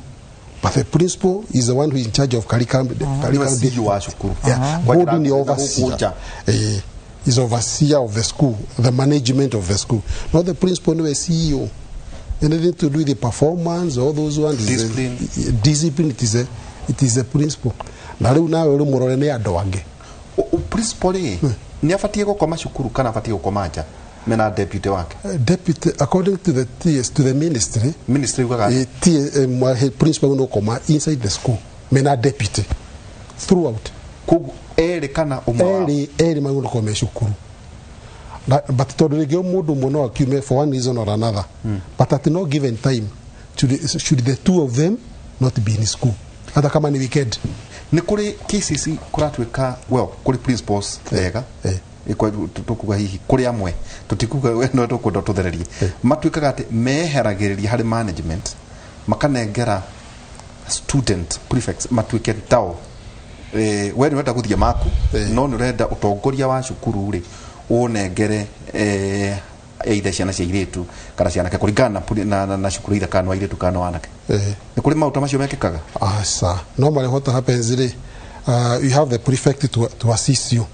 but the principal is the one who is in charge of curriculum. Board the overseer is overseer of the school, the management of the school, not the principal. No CEO. Anything to do with the performance, all those ones. Discipline. It is a principal. Na leo na wewe murore ne adoage. Principal ni afatie gukoma shukuru kana afatie gukoma nja mena deputy wake deputy according to the TS to the ministry ugaga my principal no koma inside the school mena deputy throughout ku ere kana umwa ere magundo koma shukuru but to the mundu muno akiume for one reason or another but at no given time should the two of them not be in school hata kama ni weekend ni kuri KCC kuratweka well kuri principals ega iko tukuga hihi kuri amwe tutikuga we no tukundo tuthererie matwikaga ati meheragiriria hari management makanengera student prefects matwike tao we ni wenda guthia maku no ni renda utongoria wa cukuru ri unengere either ciana cia iretu kana ciana ke kuringana na cukuru ira kana wa iretu kana wanake ni kuri mauta macio mekikaga sir normally what happens is you have the prefect to assist you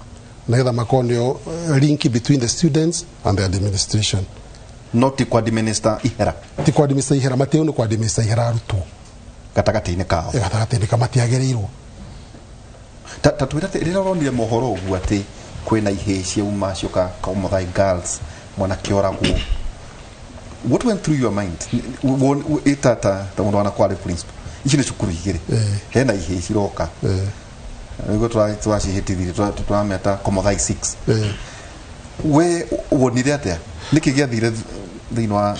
na makonio link between the students and the administration not to administer ihera to administer ihera mateo no administer ihera arutu gatagati-ini kao gatagati-ini kamatiagereirwo tatwira rira ronire mohoro ugu ati kwina ihe cia uma cioka Kaumuthai girls mwana kioragwo. What went through your mind? Itata ta mundu wana kwale principal. Ici ni cukuru igire. Hena ihe ciroka. Nigo twacihitithire twameta Kaumuthai 6. We wonire atia? Niki giathire thiini wa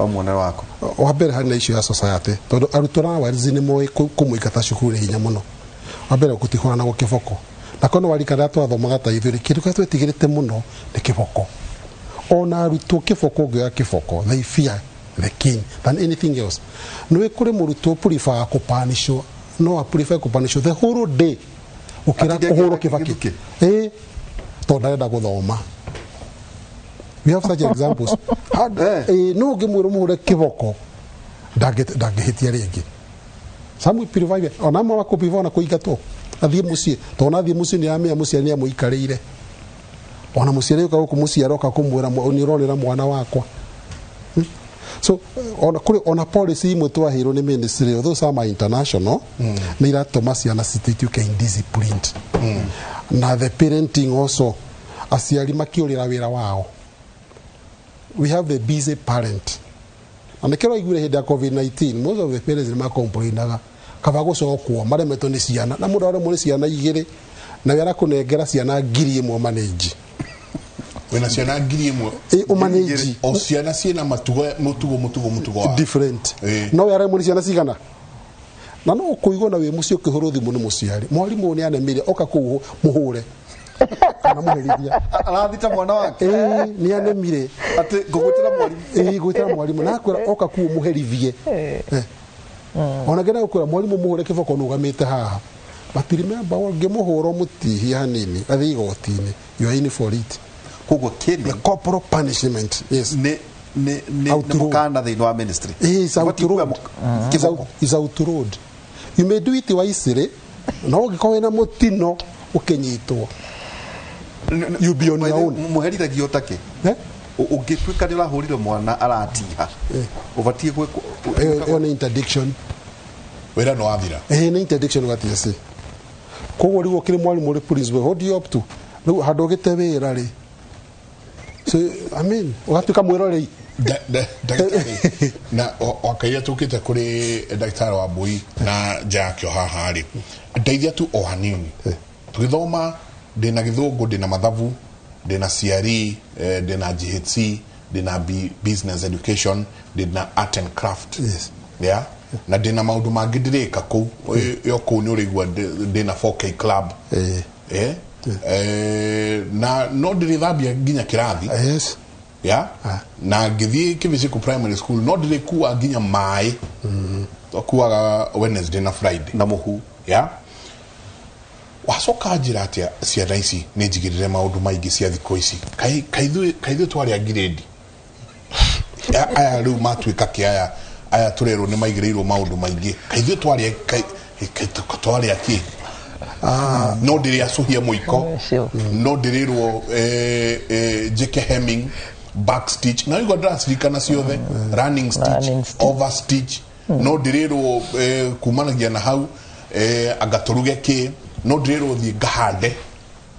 mwana wako. Wa mbere hana issue ya society. Tondu arutwo na warizi ni moi kumuikata cukuru hinya muno. Wa mbere gutihwana go kiboko. Na kono warikana twathomaga ta ithuĩ kindu kia twetigirite muno ni kiboko. Ona arutwo kiboko ngĩa kiboko, they fear the king than anything else. Nĩ kuri murutwo prefer kupanishwo, no prefer kupanishwo the whole day ukira uhuru kibaki. To ndarenda guthoma. We have such examples. No ngimwira muhure kiboko ndagihitia ringi. Samu pirivaire ona mwa kupivona kuigatwo athie mucie tona athie mucie ni amia mucie ni amuikarire ona mucie reka kumucia roka kumwira unirorera mwana wakwa. So on a policy imwe twahirwo ni ministry those are my international ni iratoma ciana citituke indisciplined na the parenting also aciari makiurira wira wao. We have the busy parent anekero igure heda COVID-19 most of the parents ma complainaga kaba gucokwo maremetwo ni ciana na mundu ari ciana igire na wera kunengera ciana ngiri imwe manage wena ciana ngiri imwe manage o ciana ciena mutugo different no wera muri ciana cigana na no kuigwo na we mucio kihuru thimu ni muciari mwarimu ni anemire oka ku muhure kana muherithia arathita mwana wake ni anemire ati ngugutira mwarimu ngugutira mwarimu na kwera oka ku muherithie ona gena kwera mwarimu muhure kiboko nugamite haha but remember ngemuhuro mutihi hanini athi igotini you are in for it kogo kiri the corporal punishment yes ne mukana the no ministry is out road is out road you may do it wisely no gikowe na mutino ukenyitwo you be on your own muherira giotake ugitwika ndira hurire mwana aratiha ubatie gwe on interdiction wera no athira na interdiction gatiyese kogo rigo kire mwalimu ri principal what do you up to no hadogete wera ri so I mean ugatuka mwirore na wakaia tukite kuri daktari wa Bui na jakyo haha ri ndeithia tu o hanini tugithoma ndina githungu ndina mathabu ndina CRE ndina GHC ndina business education ndina art and craft yeah na ndina maundu mangi ndirika ku yo ku ni urigwa ndina 4K club na no ndirithambia nginya kirathi yes yeah na ngithii kivisi ku primary school no ndirikuwa nginya mai okuaga Wednesday na Friday na muhu yeah wasoka njira atia ciana ici ni njigirire maundu maingi cia thiko ici kaithu twari a grade aya riu matuika kiaya aya turero ni maigireirwo maundu maingi kaithu twari aki no ndiri asuhia muiko no ndirirwo jeke hemming back stitch na igo drasirikana ciothe running stitch over stitch no ndirirwo kumanagia na hau agatoruge ki no ndirirwo thi ngahande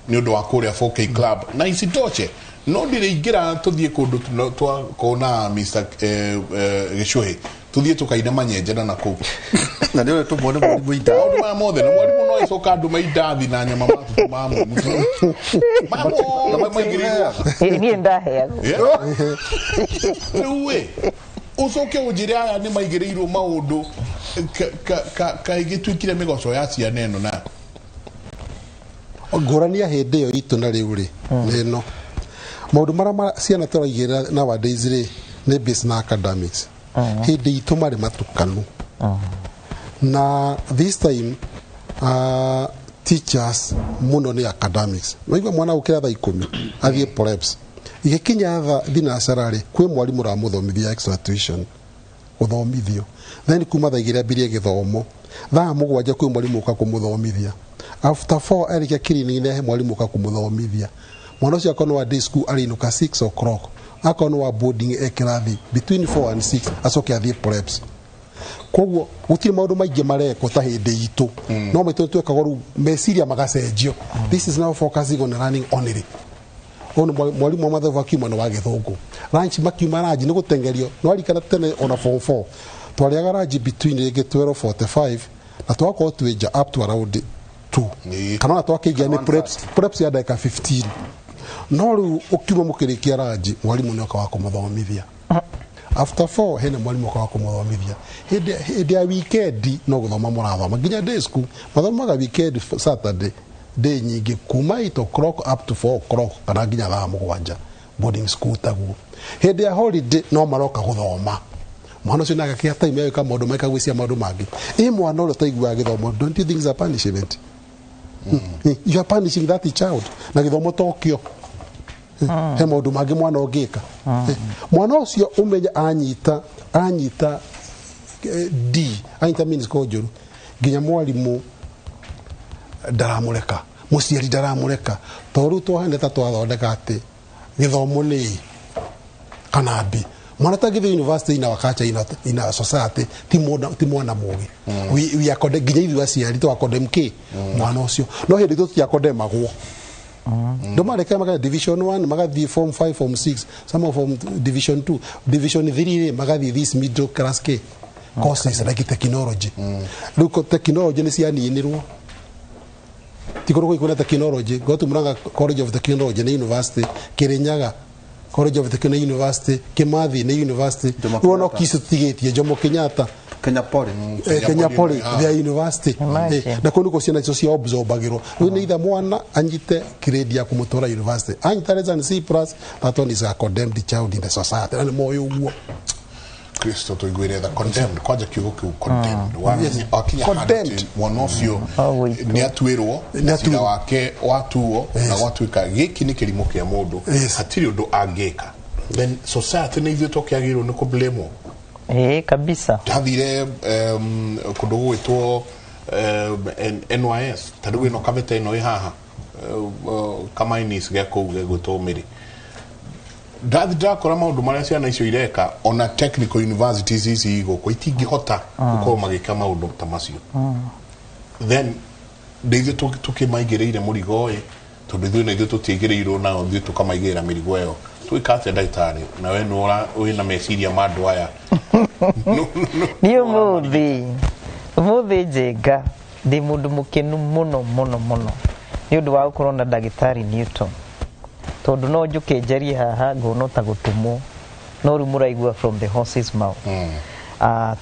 ni undu wa kuria 4K club na isitoche no ndiriingira tuthie kundu twa kona Mr Gishuhi tuthie tukaina manyenjana na ku na ndio tumone mwalimu ida maundu ma mothe na mwalimu no icoka andu maidathi na nyama matu mamu mamo maigirira ni ndaheago we ucoke unjire aya ni maigirirwo maundu igitwikire migoco ya ciana eno na ngorania hindi yo itu na riu ri neno maundu mara ciana turaigirira nowadays ri ni business na academics hindi itu mari matukanu na this time teachers muno ni academics no mwana ukira tha 10 athie preps igikinya tha thinacarari kwi mwalimu ra muthomithia extra tuition uthomithio then kuma tha igira birie githomo tha mugwanja kwi mwalimu uka kumuthomithia after 4 erike kirini ne mwalimu uka kumuthomithia mwana ucio akono wa day school alinuka 6 o'clock akono wa boarding ekirathi between 4 and 6 acoke athie preps koguo gutire maundu maingi mareko ta hindi itu no maitu twekaga ru meciria magacenjio this is now focusing on running only ono mwalimu wa mathabu akiuma no wa githungu lunch makiuma ranji ni gutengerio no arikana tene ona form 4 twariaga ranji between 12:45 na twako tweja up to around 2 kana na twakigia ni preps ya dakika 15 no ru ukiuma mukirikia ranji mwalimu ni akawa kumuthomithia after 4 hena mwalimu kwa kumuthomithia hindi ya weekend no guthoma murathoma nginya day school mathomaga weekend Saturday day nyingi kuma 8 o'clock up to 4 o'clock kana nginya thaa mugwanja boarding school taguo hindi ya holiday no maroka guthoma mwana ucio naga kia time yeka maundu maika gwisia maundu mangi mwana ule taigua githomo don't you think it's a punishment you are punishing that child na githomo tokyo he maundu mangi mwana ongika mwana ucio umenya anyita D anyita means kojuru nginya mwalimu ndaramureka muciari ndaramureka toru twahande ta twathondeka ati githomo ni kana bi mwana ta githe university ina society ti mwana mugi we are code nginya ithu aciari twa code mk mwana ucio no hindi tu ya code magwo ndo mareka maga division 1 magathi form 5 form 6 some of form division 2 division 3 magathi this middle class ke courses like technology luko technology ni cianinirwo tikoro ko technology go to Murang'a College of Technology na university Kirinyaga College of Technology University Kimathi na university wono kisutigetie Jomo Kenyatta Kenya Poly their university na kuno ko ciana cia observagirwo riu ni itha mwana anyite grade ya kumutora university anyita reason C+ that one is a condemned child in the society and moyo uguo Kristo tuigwire the condemned kwaja kiugo kiu condemned wakinya condemned mwana ucio ni atwirwo na wake watuo na watuika giki ni kilimo kia mundu hatiri undu angeka then society ni ithu tokiagirwo ni kublame kabisa tathire kundu gwitwo NYS tadu ino kavete ino haha kama inis gya kuuge gutomiri ndakora maundu maria ciana icio ireka ona technical universities ici igoko itingihota gukorwo magika maundu ta macio then ndithu tukimaigireire murigo tondu ithu na ithu tutigireirwo na ithu tukamaigira mirigo iyo twikate ndagitari na we no wina meciria mandu aya ni umuthi njega ndi mundu mukenu muno ni undu wa gukorwo na ndagitari Newton tondu no njuke njarie haha ngono ta gutumwo no ru muraigua from the horse's mouth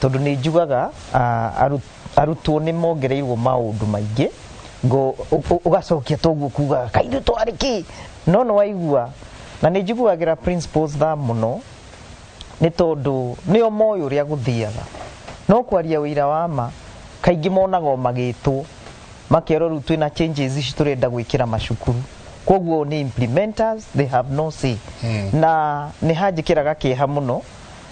tondu ni njugaga arutwo ni mongereirwo maundu maingi ngo ugacokia toguo kuga kaithu twariki no waigua na ni njiguagira principles tha muno ni tondu nio moyo ria guthiaga no kwaria wira wa ma kaingi monago magitwo makero ru twina changes ici turenda gwikira macukuru koguo ni implementers they have no say na ni hanjikiraga kieha muno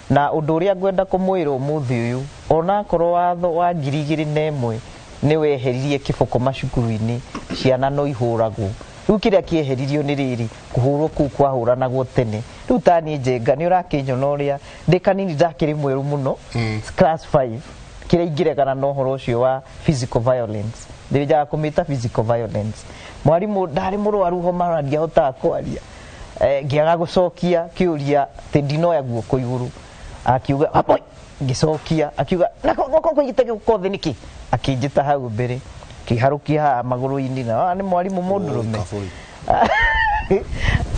na undu uria ngwenda kumwira umuthi uyu ona korwo watho wa 2001 ni weheririe kiboko macukuru-ini ciana no ihuragwo riu kiria kieheririo ni riri kuhurwo ku kwahuranagwo tene riu tani njenga ni urakinyona uria ndi kanini ndakiri mweru muno class 5 kiria ingiregana no horo ucio wa physical violence ndijaga kumita physical violence mwarimu ndari murwaru homa randiahota kwaria ngiaga gucokia kiuria te ndinoya guoko iguru akiuga apoi ngicokia akiuga nako kuyite gukothe niki akinjita hau mbere kiharukia maguru-ini na ni mwarimu mundurume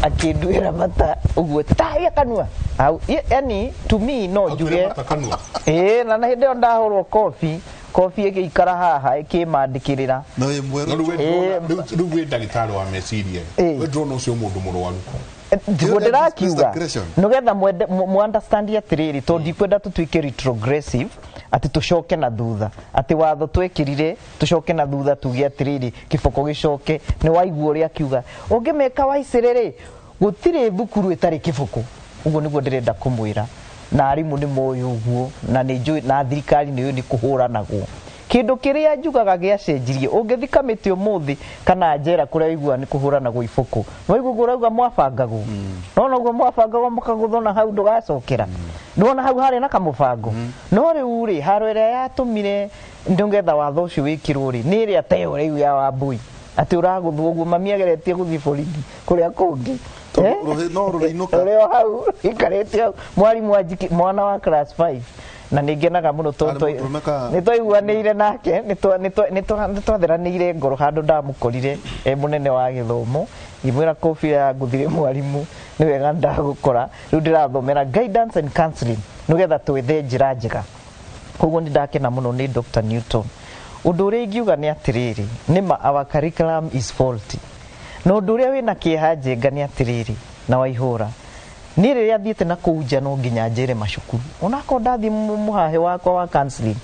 akindwira mata uguo taria kanua au yani to me no njuge na hindi ndahurwo kofi ikara haha ikimandikirira no riu wi ndagitari wa meciria we drone ucio mundu murwaru ndirakiuga nugetha mu understand atiriri to ndikwenda tutwike retrogressive ati tucoke na thutha ati watho twekirire tucoke na thutha tugie atiriri kiboko gicoke ni waigua uria akiuga ungimeka waiciriri gutire thukuru itari kiboko uguo niguo ndirenda kumwira na arimu ni moyo uguo na ni njui na thirikari ni kuhura naguo kindu kiria njugaga giacenjirie ungithika miti umuthi kana njera kuria igua ni kuhura naguo ibuku no igua urauga mwabangago no naguo mwabangago mukaguthona hau ndugacokera ndona hau hari na kamubango no riu ri haro iria yatumire ndungetha watho ucio wikirwo ri ni iria teo riu ya Wambui ati uraguthwo uguo mami ageretie guthii borithi kuria kungi no rurinuka leo hau ikarete hau mwarimu mwana wa class 5 na ningenaga muno tonto nitwaiguanire nake nitwathiranire ngoro handu ndamukorire munene wa githomo imwira kofi ya nguthire mwarimu ni wega ndagukora riu ndirathomera guidance and counseling nigetha twethe njira njega koguo ni ndakena muno ni Dr. Newton undu uria ingiuga ni atiriri nima our curriculum is faulty no undu uria wina kieha njenga ni atiriri na waihura ni riria thiete na kuuja no nginya njere macukuru onako ndathi muhahe wakwa wa counseling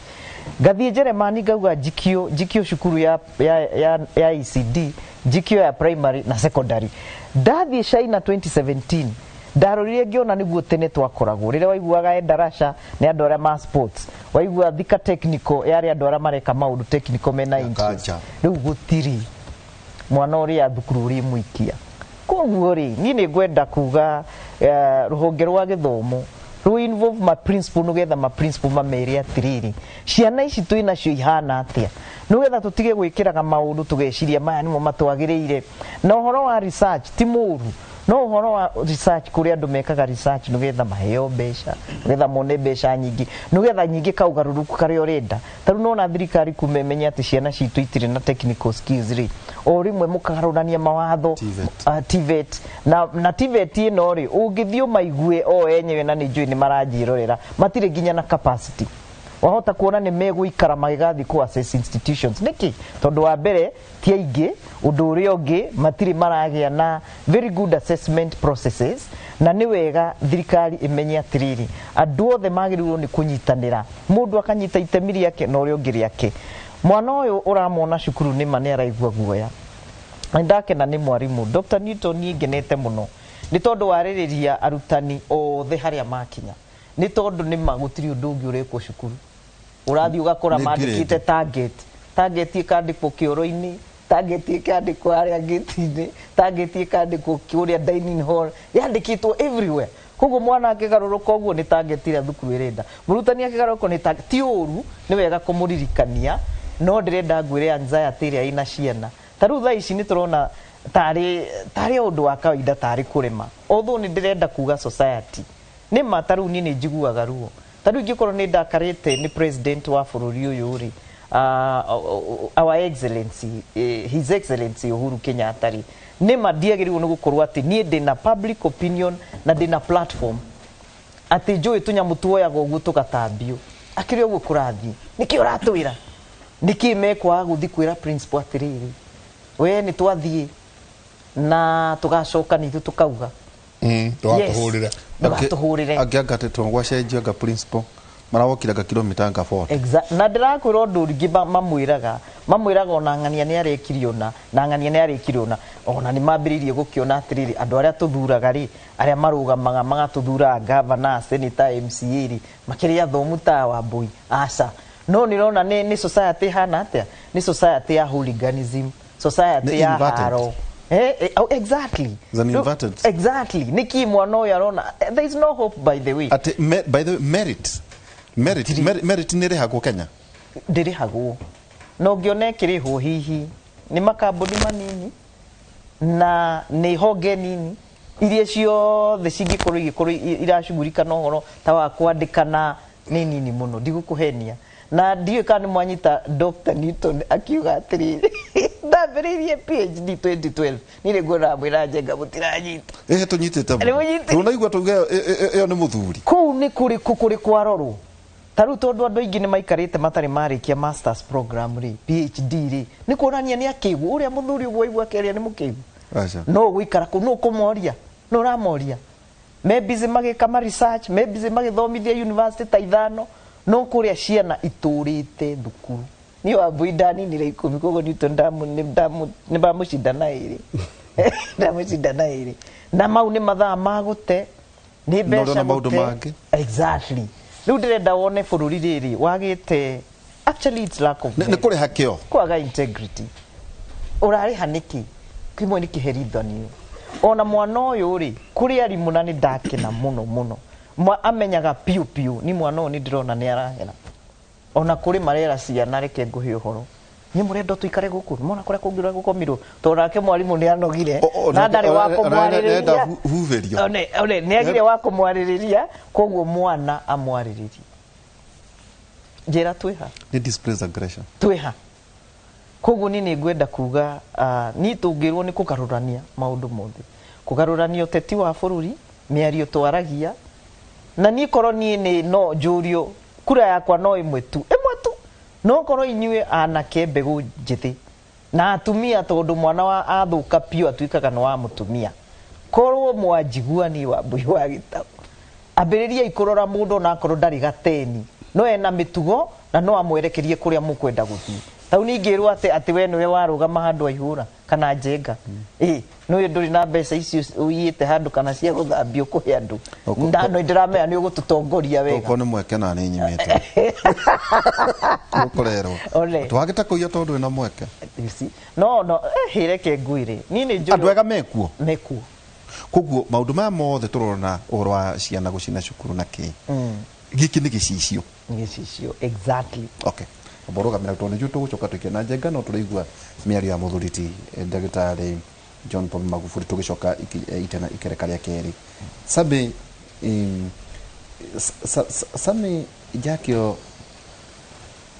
ngathie Jeremani ngauga jikio cukuru ya ECD jikio ya primary na secondary ndathi China 2017 ndarorire ngiona niguo tene twakoragwo riria waiguaga endarasha ni andu aria ma sports waigua thika technical yari andu aria mareka maundu technical mena interest riu gutiri mwana uria thukuru uri muikia koguo ri ni ngwenda kuga ruhonge rwa githomo ru involve ma principal nugetha ma principal mamere atiriri ciana ici twina cio ihana atia nugetha tutige gwikiraga maundu tugeciria maya nimo matwagireire na uhoro wa research ti muru no uhoro wa research kuri andu mekaga research nugetha maheo mbeca nugetha mone mbeca nyingi nugetha nyingi kaugaruruku kari urenda taru nona thirikari kumemenya ati ciana citu itire na technical skills ri o rimwe mukagarurania mawatho TVET na TVET ino ri ungithio maigue o enyewe na ninjui ni maranjirorera matire ginya na capacity wahota kuona ni meguikara magigathi ku assess institutions niki tondu wa mbere ti aingi undu uria ungi matire maragia na very good assessment processes na ni wega thirikari imenye atiriri andu othe magirirwo ni kunyitanira mundu akanyita itemi riake na uria ungi riake mwana uyu uramona cukuru ni mane araigua guoya ndakena ni mwarimu Dr. Newton ni ngenete muno ni tondu waririria arutani othe haria makinya ni tondu ni magutiri undu ungi urekwo cukuru urathi ugakora mandikite target ikandikwo kioro-ini target ikandikwo haria gate-ini target ikandikwo kuria dining hall yandikitwo everywhere koguo mwana akigaruruka uguo ni target ira thukuru irenda murutani akigaruruka ni target ti uru ni wega kumuririkania no ndirenda ngwire anxiety iria ina ciana taru tha ici ni turona tari undu wa kawaida tari kurema although ni ndirenda kuga society ni mataru ni njiguaga ruo taru ingikoro ni ndakarite ni president wa bururi uyu ri our excellency his excellency Uhuru Kenyatta ri ni mandiagiriwo ni gukorwo ati ni ndina public opinion na ndina platform ati njui tunyamu tuoyaga uguo tugatambio akiri uguo kurathi niki uratwira niki mekwa guthi kwira principal atiriri we ni twathie na tugacoka nithu tukauga tuhurire angiangatetwo gwacenjia nga principal marawokiraga kilomita nga 40 exact na ndirakwira undu ringi mamwiraga ona ng'ania ni arekiriona na ng'ania ni arekiriona ona ni mambiririe gukiona atiriri andu aria tuthuraga ri aria marugamaga magatuthura governor senator MCA ri makiria thomu ta wa boy aca no nirona ni society hana atia ni society ya hooliganism society ya haro exactly. Exactly. Niki mwano yarona. There is no hope by the way. By the way, merit nere hago Kenya. Ndiri hago. No gione kiriho hihi. Ni makambuni manini na ni hoge nini. Iria ciothe cingikoro iracugurika no horo ta wa kwandikana nini muno ndigukuhenia. Na ndiyo kana mwanyita Dr. Newton akiuga atiriri ndambiririe PhD 2012 nire ngora mwira njenga mutiranyita tunyitite tunaigua tuge iyo ni muthuri kuu ni kuri kwarorwo taru tondu andu aingi ni maikarite matari marikia masters program ri PhD ri ni kuonania ni akigu uria muthuri uguo igua keria ni mukigu no gwikara ku no kumoria no ramoria maybe zimagika ma research maybe zimagithomithia university ta ithano no kuria ciana iturite thukuru ni wa buidani ni ikumi kogo ni tondamu ni ba mushindana iri na mushindana iri na mau ni mathaa magute ni besha gute exactly riu ndirenda wone bururi riri wagite actually it's lack of ni kuri hakio kwaga integrity urari haniki kimwe ni kiherithanio ona mwana uyu ri kuri ari munani ndakena muno amenyaga piu ni mwana ni ndirona ni arahera ona kuri marera ciana reke nguhi uhoro ni murendo tuikare guku mona kuria kungira gukomirwo torake mwarimu ni anogire na ndari wa kumwaririria one ni agire wa kumwaririria koguo mwana amwariririe njira twiha ni displays aggression twiha koguo ni ngwenda kuga ni tungirwo ni kugarurania maundu mothe kugarurania uteti wa bururi miario twaragia na ni koroni ni no jurio kura yakwa no imwe tu no koro inyue anake mbegu njithi na atumia tondu mwana wa athuka pio atuikaga no wa mutumia korwo mwanjiguani wa mbui wa gitau ambiriria ikurora mundu na korwo ndari gateni no ena mitugo na no amwerekerie kuria mukwenda guthii tau ningirwo ati we niwe warugama handu aihura kana njenga no nduri na mbeca icio uyite handu kana cia guthambio kuhe andu ndano ndiramenya ni ugututongoria wega ko ni mweke na ni nyimete ukorero twagita kuya tondu na mweke no hireke nguire ni njo andu ega mekuo koguo maundu ma mothe turona uhoro wa ciana gucina cukuru na ki giki ni gicicio exactly. Okay, boroga mina tone juto gucoka tukena njenga no turaigua miario ya muthuriti ndagitari John Pombe Magufuli tugicoka itena ikereka ria keri sabe same jakio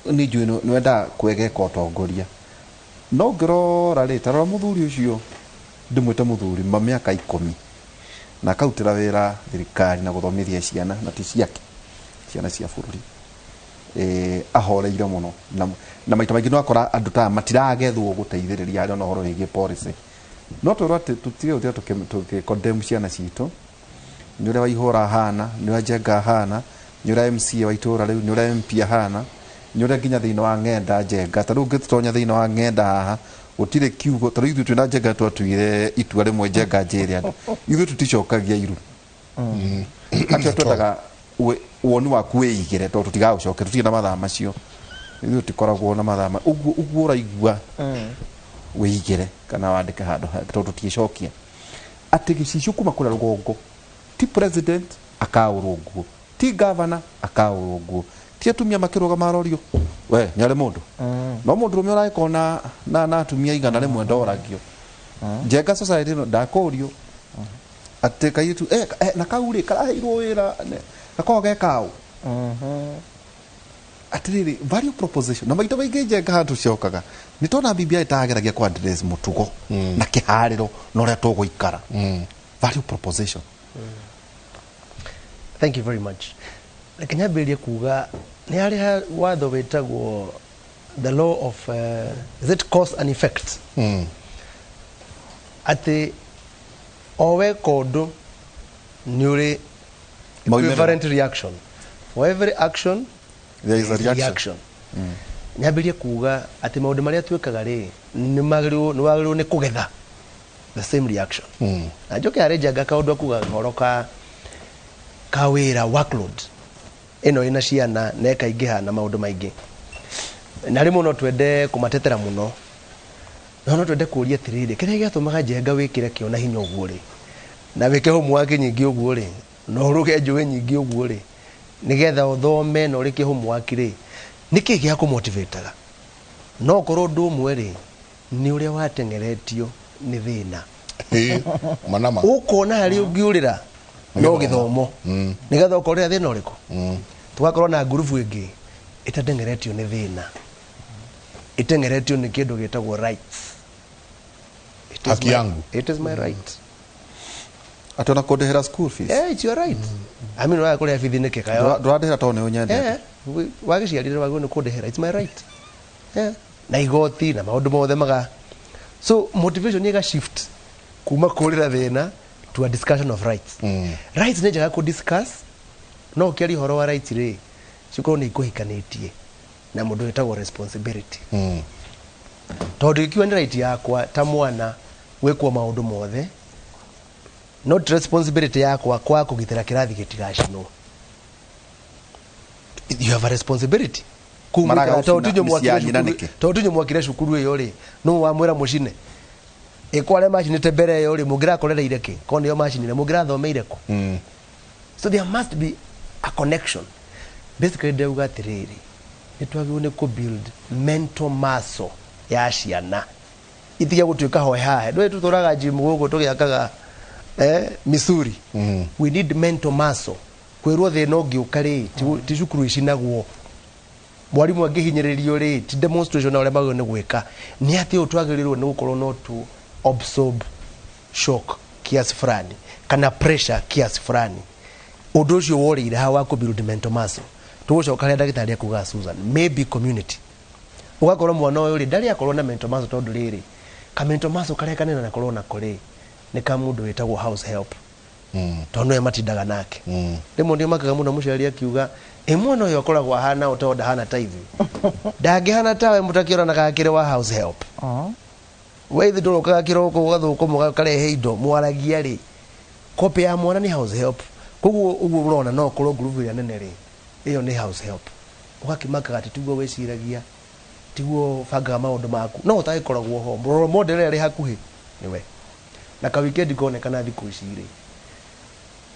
ni juino nwenda kwegeka utongoria no ngirora ri tarora muthuri ucio ndimwite muthuri miaka 10 na kautira wira thirikari na guthomithia ciana na ti ciake ciana cia bururi ahoreire muno na maita maingi no akora andu ta matiragethwo guteithiriria ari no horo wigi policy no toro tutige utia tuke condemn ciana citu ni ure waihora hana ni wajenga hana ni ure MC wa itura riu ni ure MP hana ni ure nginya thiino wa ngenda njenga taru ngitonya thiino wa ngenda haha utire kiugo taru ithu twina njenga twatuire itua rimwe njenga njiri andu ithu tuticokagia iru atio twendaga woni waku wigire to tutiga ucoke tutige na mathaa macio ithu tikoragwo na mathaa uguo uraigua wigire kana wandike handu to tuticokia ati gicicio kuma kura rugongo ti president akaurunguo ti governor akaurunguo ti atumia makiroga marorio we nyare mundu no mundu rume uraikona na atumia igana rimwe ndoragio njenga society no ndakorio ati kaitu na kauri karaheirwo wira akoge kau atiriri value proposition na maita maingi njenga handu ciokaga ni tona BBI itageragia kwa address mutugo na kihariro no ria tuguikara value proposition. Thank you very much. Kenya bilia kuga ni hari watho wetagwo the law of is it cause and effect ati owe kodo ni equivalent reaction for every action there is a reaction. Nyabirie kuga ati maundu maria twikaga ri ni wagiriwo ni kugetha the same reaction na njoke arejaga kaundu kuga ngoroka kawira workload ino ina ciana neka ingiha na maundu maingi na rimwe no twende kumatetera muno no twende kuria tiriri kire giatumaga njenga wikire kio na hinya uguo ri na wike homework nyingi uguo ri no ruge njũĩ nyingi uguo ri nigetha uthome no riki homework ri niki gia ku motivateaga no korwo ndu umwe ri ni uria watengeretio ni thina manama ukona hari ungiurira no githomo nigetha ukorera thina uriku tugakorwo na ngurubu ingi itatengeretio ni thina itengeretio ni kindu gitagwo rights. Haki yangu. It is my right. Atona kodehera school fees. Yeah, it's your right. I mean wa kore fees nike kayo. Ndwadehera to ne unyende. Wagiciarire wago ni kodehera. It's my right. Yeah. Na igoti na maundu mothe maga. So motivation iga shift kuma kurira thina to a discussion of rights. Rights ne jaga ku discuss no kiari horo wa rights ri ciko ni kuhikanitie na mundu etagwo responsibility. Tondu ikiwa ni right yakwa ta mwana wekwa maundu mothe not responsibility yakwa kwa kugitira kirathi gitigacino. You have a responsibility. Kumara tondu mwakire cukuru iyo ri no wamwira mucine ikware machine te mbere yo ri mugira korera ireke kone yo machine ne mugira thomeire ko. So there must be a connection. Basically ndeuga tiriri nitwagirwo ni ku build mental muscle ya ciana itiga gutuika hoehahe ndwe tuturaga gym gugu tugiakaga Missouri. We need mental muscle kwirwo thina ungiuka ri ti cukuru icinagwo mwarimu angihinyiririo ri ti demonstration ore magwo ni gwika ni ati utwagirirwo ni gukorwo no to absorb shock kiasi fulani kana pressure kiasi fulani undu ucio worire ha wa ku build mental muscle tugucoka ria ndagitari akuga Susan maybe community ugakorwo mwana uyu ri ndari akorwo na mental muscle tondu riri ka mental muscle kare kanena na korwo na kore ni ka mundu wetagwo house help tondu ya matindaga nake rimwe ndio makaga muno muciari akiuga mwana uyu akoragwo hana utonda hana taithi ndangihana tawe mutakiora na gakire wa house help weithi ndurukaga kiroko gathuko mugarehe indo mwaragia ri kopi ya mwana ni house help koguo uguo urona no korwo group ya nene ri iyo ni house help ugakimaka ati tiguo weciragia tiguo banga maundu maku no utagikoragwo ho role model ri hakuhi niwe na ka weekend konekana thiku ici ri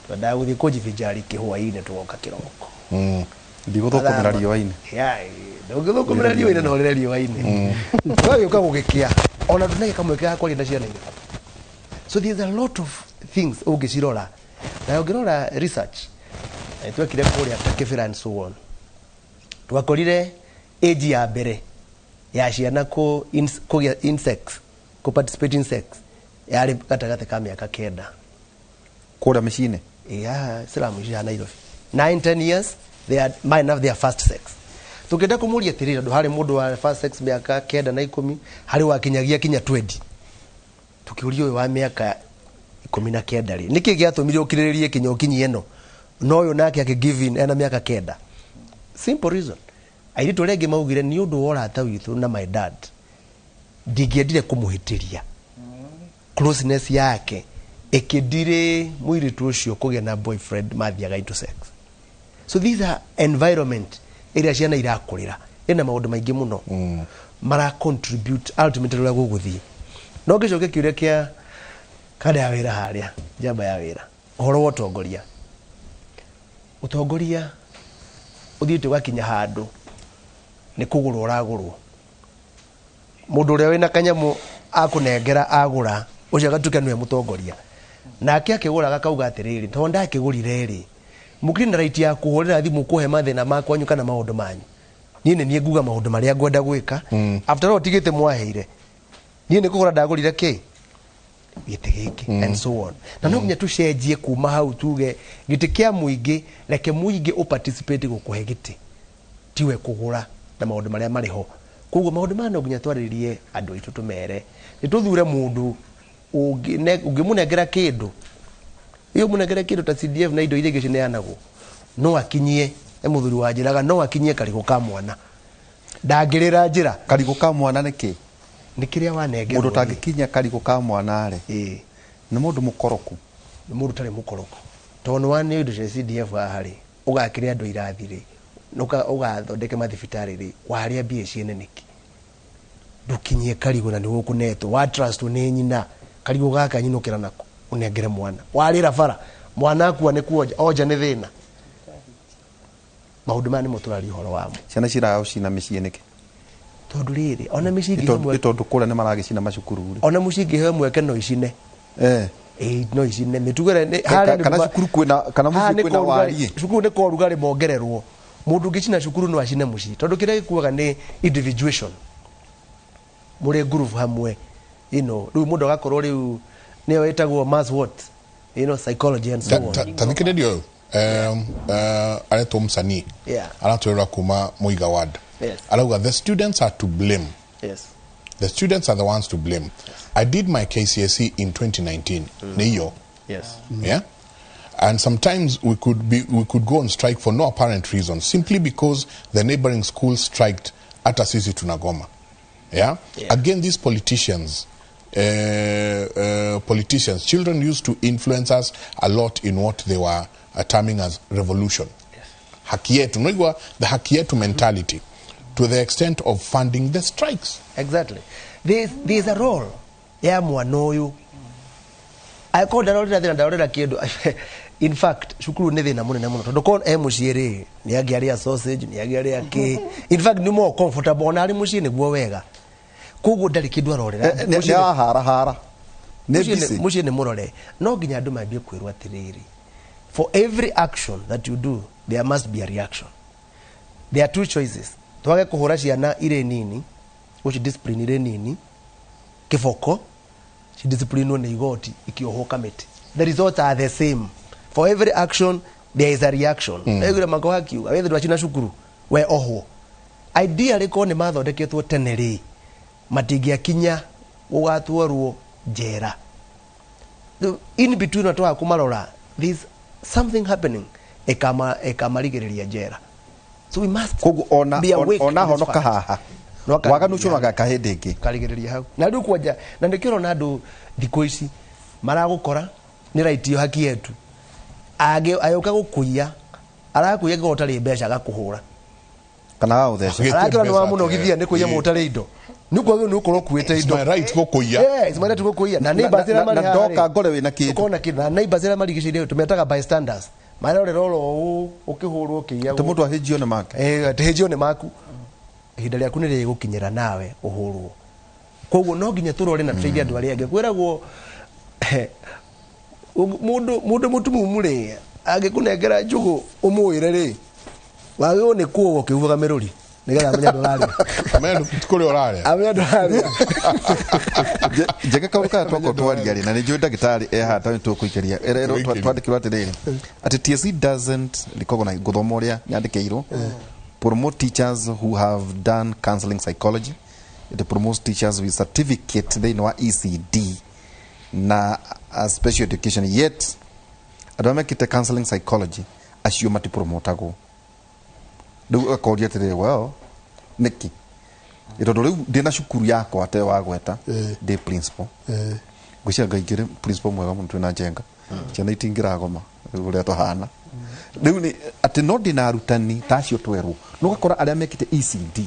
twenda guthii kujivinjari kihwa-ini tugoka kiroko ndiguthukumira riũa-ini ndũngĩthũkũmĩra riũa-ini no rĩre riũa-ini twagĩũka gũgĩkĩa ona tunenge kamwe ga kwaria ciana irĩ. So there's a lot of things ũngĩcirora na ũngĩrora research twekire kũrĩa Takefira and so on twakorire age ya mbere ya ciana kũgĩa insects ku participate in sex yarĩ gatagatĩ ka mĩaka 9 kũrĩa mĩciĩ-inĩ Islamu cia Nairobi 9-10 years might have their first sex. Tukenda kumuria tirira ndo hari mundu wa first sex miaka 9 na 10 hari wakinyagia kinya 20 tukiurio wa miaka 19 ri niki giatumire ukiriririe kinya ukinyi eno no yo nake akigive in ena miaka 9. Simple reason airitu rege maugire ni undu wora ta withu na my dad ndigiendire kumuhitiria closeness yake ekidire muiritu ucio kugia na boyfriend mathiaga into sex. So these are environment area ciana irakurira ina maundu maingi muno mara contribute ultimately rwa guguthii no gicoke kiuria kia kada ya wira haria jamba ya wira horo wa utongoria uthiite wakinya handu ni kugurwa uragurwo mundu uria wina kanyamu akunengera agura ucio gatuka niwe mutongoria nake akigura gakauga atiriri tonda akigurire ri mukiri na right ya kuhorera thimu kuhe mathina makwanyu kana maundu manyu niĩ nĩ nguga maundu maria ngwenda gwika after all tigite mwaheire niĩ nĩ kugura ndagurire ki gite giki and so on na no nginya tucenjie kuma hau tuge gite kia muingi reke muingi uparticipate gukuhe gite tiwe kugura na maundu maria mariho koguo maundu mana nginya twaririe andu aitu tumere ni tuthure mundu ungimunengera kindu iyo munengera kindu ta CDF na indo iria cineanagwo no akinyie muthuri wa njiraga no akinyie karigo ka mwana ndangirira njira karigo ka mwana niki nikiria wanengera mundu tangikinya karigo ka mwana ri ni mundu mukoroku ni mundu tari mukoroku tono wane indo cia CDF ahari ugakiria andu irathire ugathondeke mathibitari ri waria mbia ciene niki ndukinyie karigo na niwo kuneto wa trust ni nyina karigo gaka nyinukira nako unengere mwana warira bara mwana akua ni kuoja oja ni thina maundu mani muturari horo wamo ciana cirao cina mĩciĩ niki tondu riri ona mĩcingi hamwe tondu kura ni maragicina macukuru ri ona mũcingi he mweke no icine no icine mitugere kana cukuru kwina kana mũcingi kwina wari cukuru ni ko rugari mongererwo mundu ngicina cukuru no acine muci tondu kire gikuaga ni individuation muri group hamwe riu mundu agakorwo riu niyo etagwo mass what psychology and so on tathikiririo areto msanii aratwira kuma Muiga ward arauga the students are to blame. The students are the ones to blame. I did my KCSE in 2019 niyo and sometimes we could go on strike for no apparent reason simply because the neighboring schools striked hata sisi tunagoma again these politicians children used to influence us a lot in what they were terming as revolution. Haki yetu, no, the haki yetu mentality to the extent of funding the strikes. Exactly. There's a role ya mwanoyu I called darorera kindu in fact shukuru ni thina munene muno tondu kon muciiri ni agiaria sausage ni agiaria ki in fact ni more comfortable na ari mucii niguo wega koguo ndari kindu arorera ni hara mucii ni murore no nginya andu mambie kwirwa atiriri for every action that you do there must be a reaction. There are two choices. Twage kuhura ciana ire nini uci discipline ire nini kifoko ci discipline ne igoti ikioho kamiti. The results are the same. For every action there is a reaction. Egure mako hakiu awethe twachina cukuru we oho ideally ko ne mathondeketwo teneri matingia kinya ugatwarwo njera in between atwa kumarora this something happening ekamarigereria njera. So we must be awake ona honoka haha waga nucuraga kahindi ingi karigereria hau na ndu kwanja na ndikiro na andu thiko ici maragukora ni right yo haki yetu ayoka gukuia arakuia gotari mbeca gakuhura kana uthece arakira no muno githia ni kuia mutari indo nuko nuko kuete indo my right go kuia it's my right go kuia na neighbors ira mali na doka ngore we na kindu ukona kindu na neighbors ira mali gicire tumetaga bystanders mara ore roro ukihurwo kiia tumundu ahejio ne make atehejio ne maku ihinda rĩaku nĩ rĩgũkinyĩra nawe ũhũrwo koguo no nginya tũrore na tũteithie andũ arĩa angĩ kwĩragwo mũndũ mũtumumu rĩ angĩkũnengera njũgũ ũmũĩre rĩ wagĩrĩirwo nĩ kuoga ũkĩhuhaga mĩrũri nigetha amenye ndũrarĩa amenye kũrĩa ũrarĩa amenye ndũrarĩa njega kaũka twako twaria rĩ na nĩ njũĩ ndagĩtarĩ ehata nĩ tũkũikaria twandĩkĩrwo atĩrĩrĩ atĩ TSC doesn't recognize gũthoma ũrĩa nyandĩkĩirwo promote teachers who have done counseling psychology. It promotes teachers with certificate they know ECD na special education yet adomekite counseling psychology asio mati promotago do akodia today well neki itodo dena shukuru yako ate wagweta de principal gucia gaigire principal mwega muntu na jenga cyana itingira goma uria tohana riu ni ati no dina arutani tacio tweru no gakora aria mekite ECD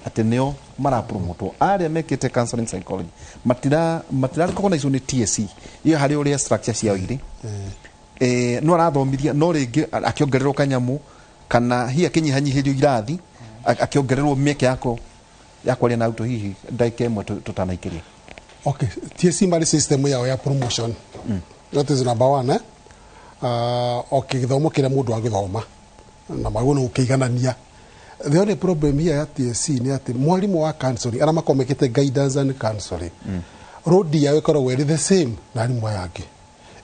ati neo mara promoto aria mekite counseling psychology matira recognize ni TSC iyo hari uria structure cia iri no arathomithia no ringi akiongererwo kanyamu kana hi akinyihanyihirio irathi akiongererwo mieke yako yakwaria na auto hihi ndaike imwe tutanaikiria. Okay, TSC mari system yao ya promotion that is number one okay, githomo kira mundu agithoma na magono ukiganania. The only problem here at TSC ni ati mwalimu wa counseling ara makomekete guidance and counseling rodi yawe korwo the same na alimu yake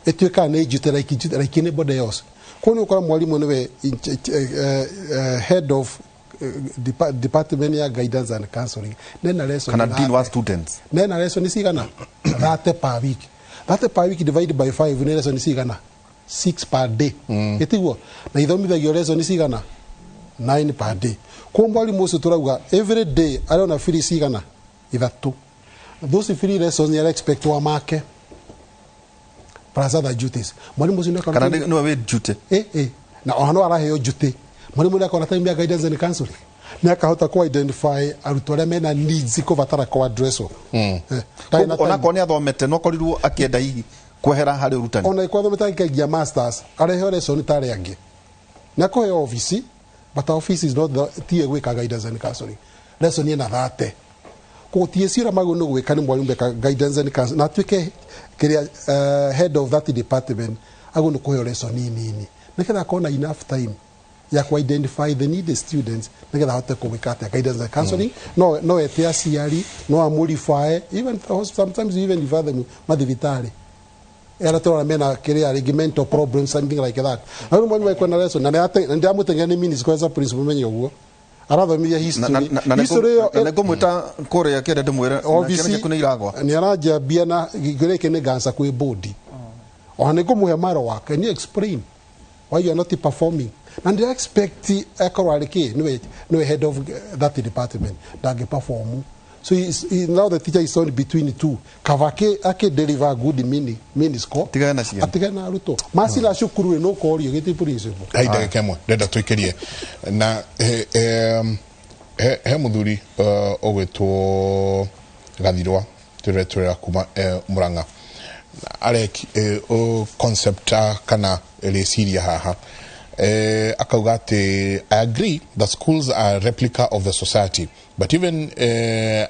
etweka na ejutera like anybody else kwani ukora mwalimu niwe head of department ya guidance and counseling nena lesson kana dean wa students nena lesson sigana that per week divided by 5 nena lesson sigana 6 per day etiguo na ithomithagio lesson sigana 9 per day kwa mwalimu ucio turauga every day ariona free sigana ithatu those free lessons ni expect wa make plus other duties mwalimu ucio kana no we duty na ohano araheo duty mwalimu ni akona time ya guidance and counseling ni akahota ku identify arutwo aria mena needs kuvatara ku address ona koni athomete no korirwo akienda hihi kwehera hari urutani ona ikwathomete nginya masters areheo lesson tare angi na kohe office but our office is not the tie gweka guidance and counseling lesson ni na thate ko tiesira mago no gweka ni mwalimu beka guidance and counseling na twike kiria head of that department ago no kohe lesson nini niketha kona enough time ya ku identify the needed students niketha hote kuweka guidance and counseling no etia ciari no amurify even sometimes even if them madivitari era tora mena kiria regimental problems something like that ayo mwalimu wa kwenda lesson na ndia mutengene minis kwa principal menye uguo arathomithia history na ngomwita kore akenda ndimwira obviously kuna iragwa ni arajambia na gigireke ne gansa kwi body ona ngumuhe maro wake ni explain why you are not performing and they expect ekoraliki no head of that department that perform so now the teacher is on between the two kavake ake deliver good mini score atigana aruto masila shukuru no kori gete principal haida kemwe ndenda tuikirie na he muthuri ogwetwo gathirwa turetura kuma Murang'a arek concept kana reciria haha akauga ati I agree that schools are a replica of the society, but even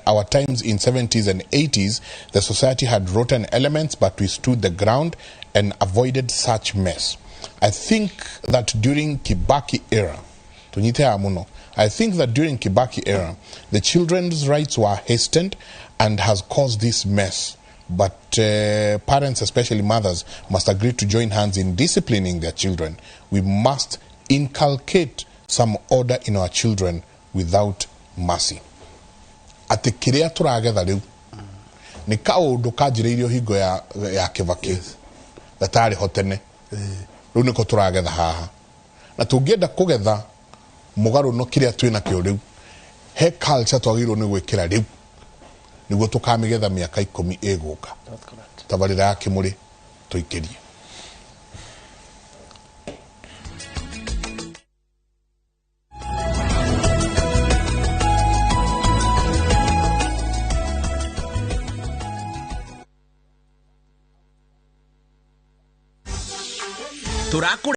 our times in 70s and 80s the society had rotten elements, but we stood the ground and avoided such mess. I think that during Kibaki era the children's rights were hastened and has caused this mess. But parents, especially mothers, must agree to join hands in disciplining their children. We must inculcate some order in our children without mercy. Ati kiria turagetha riu ni kaundu kanjiriirio hingo ya Kibaki gatari hotene riu niko turagetha haha na tungienda kugetha mugaru no kiria twina kio riu he culture twagirwo ni gwikira riu niguo tukamigetha miaka 10 iguka tabarira ya Kimuri tuikirie. turakå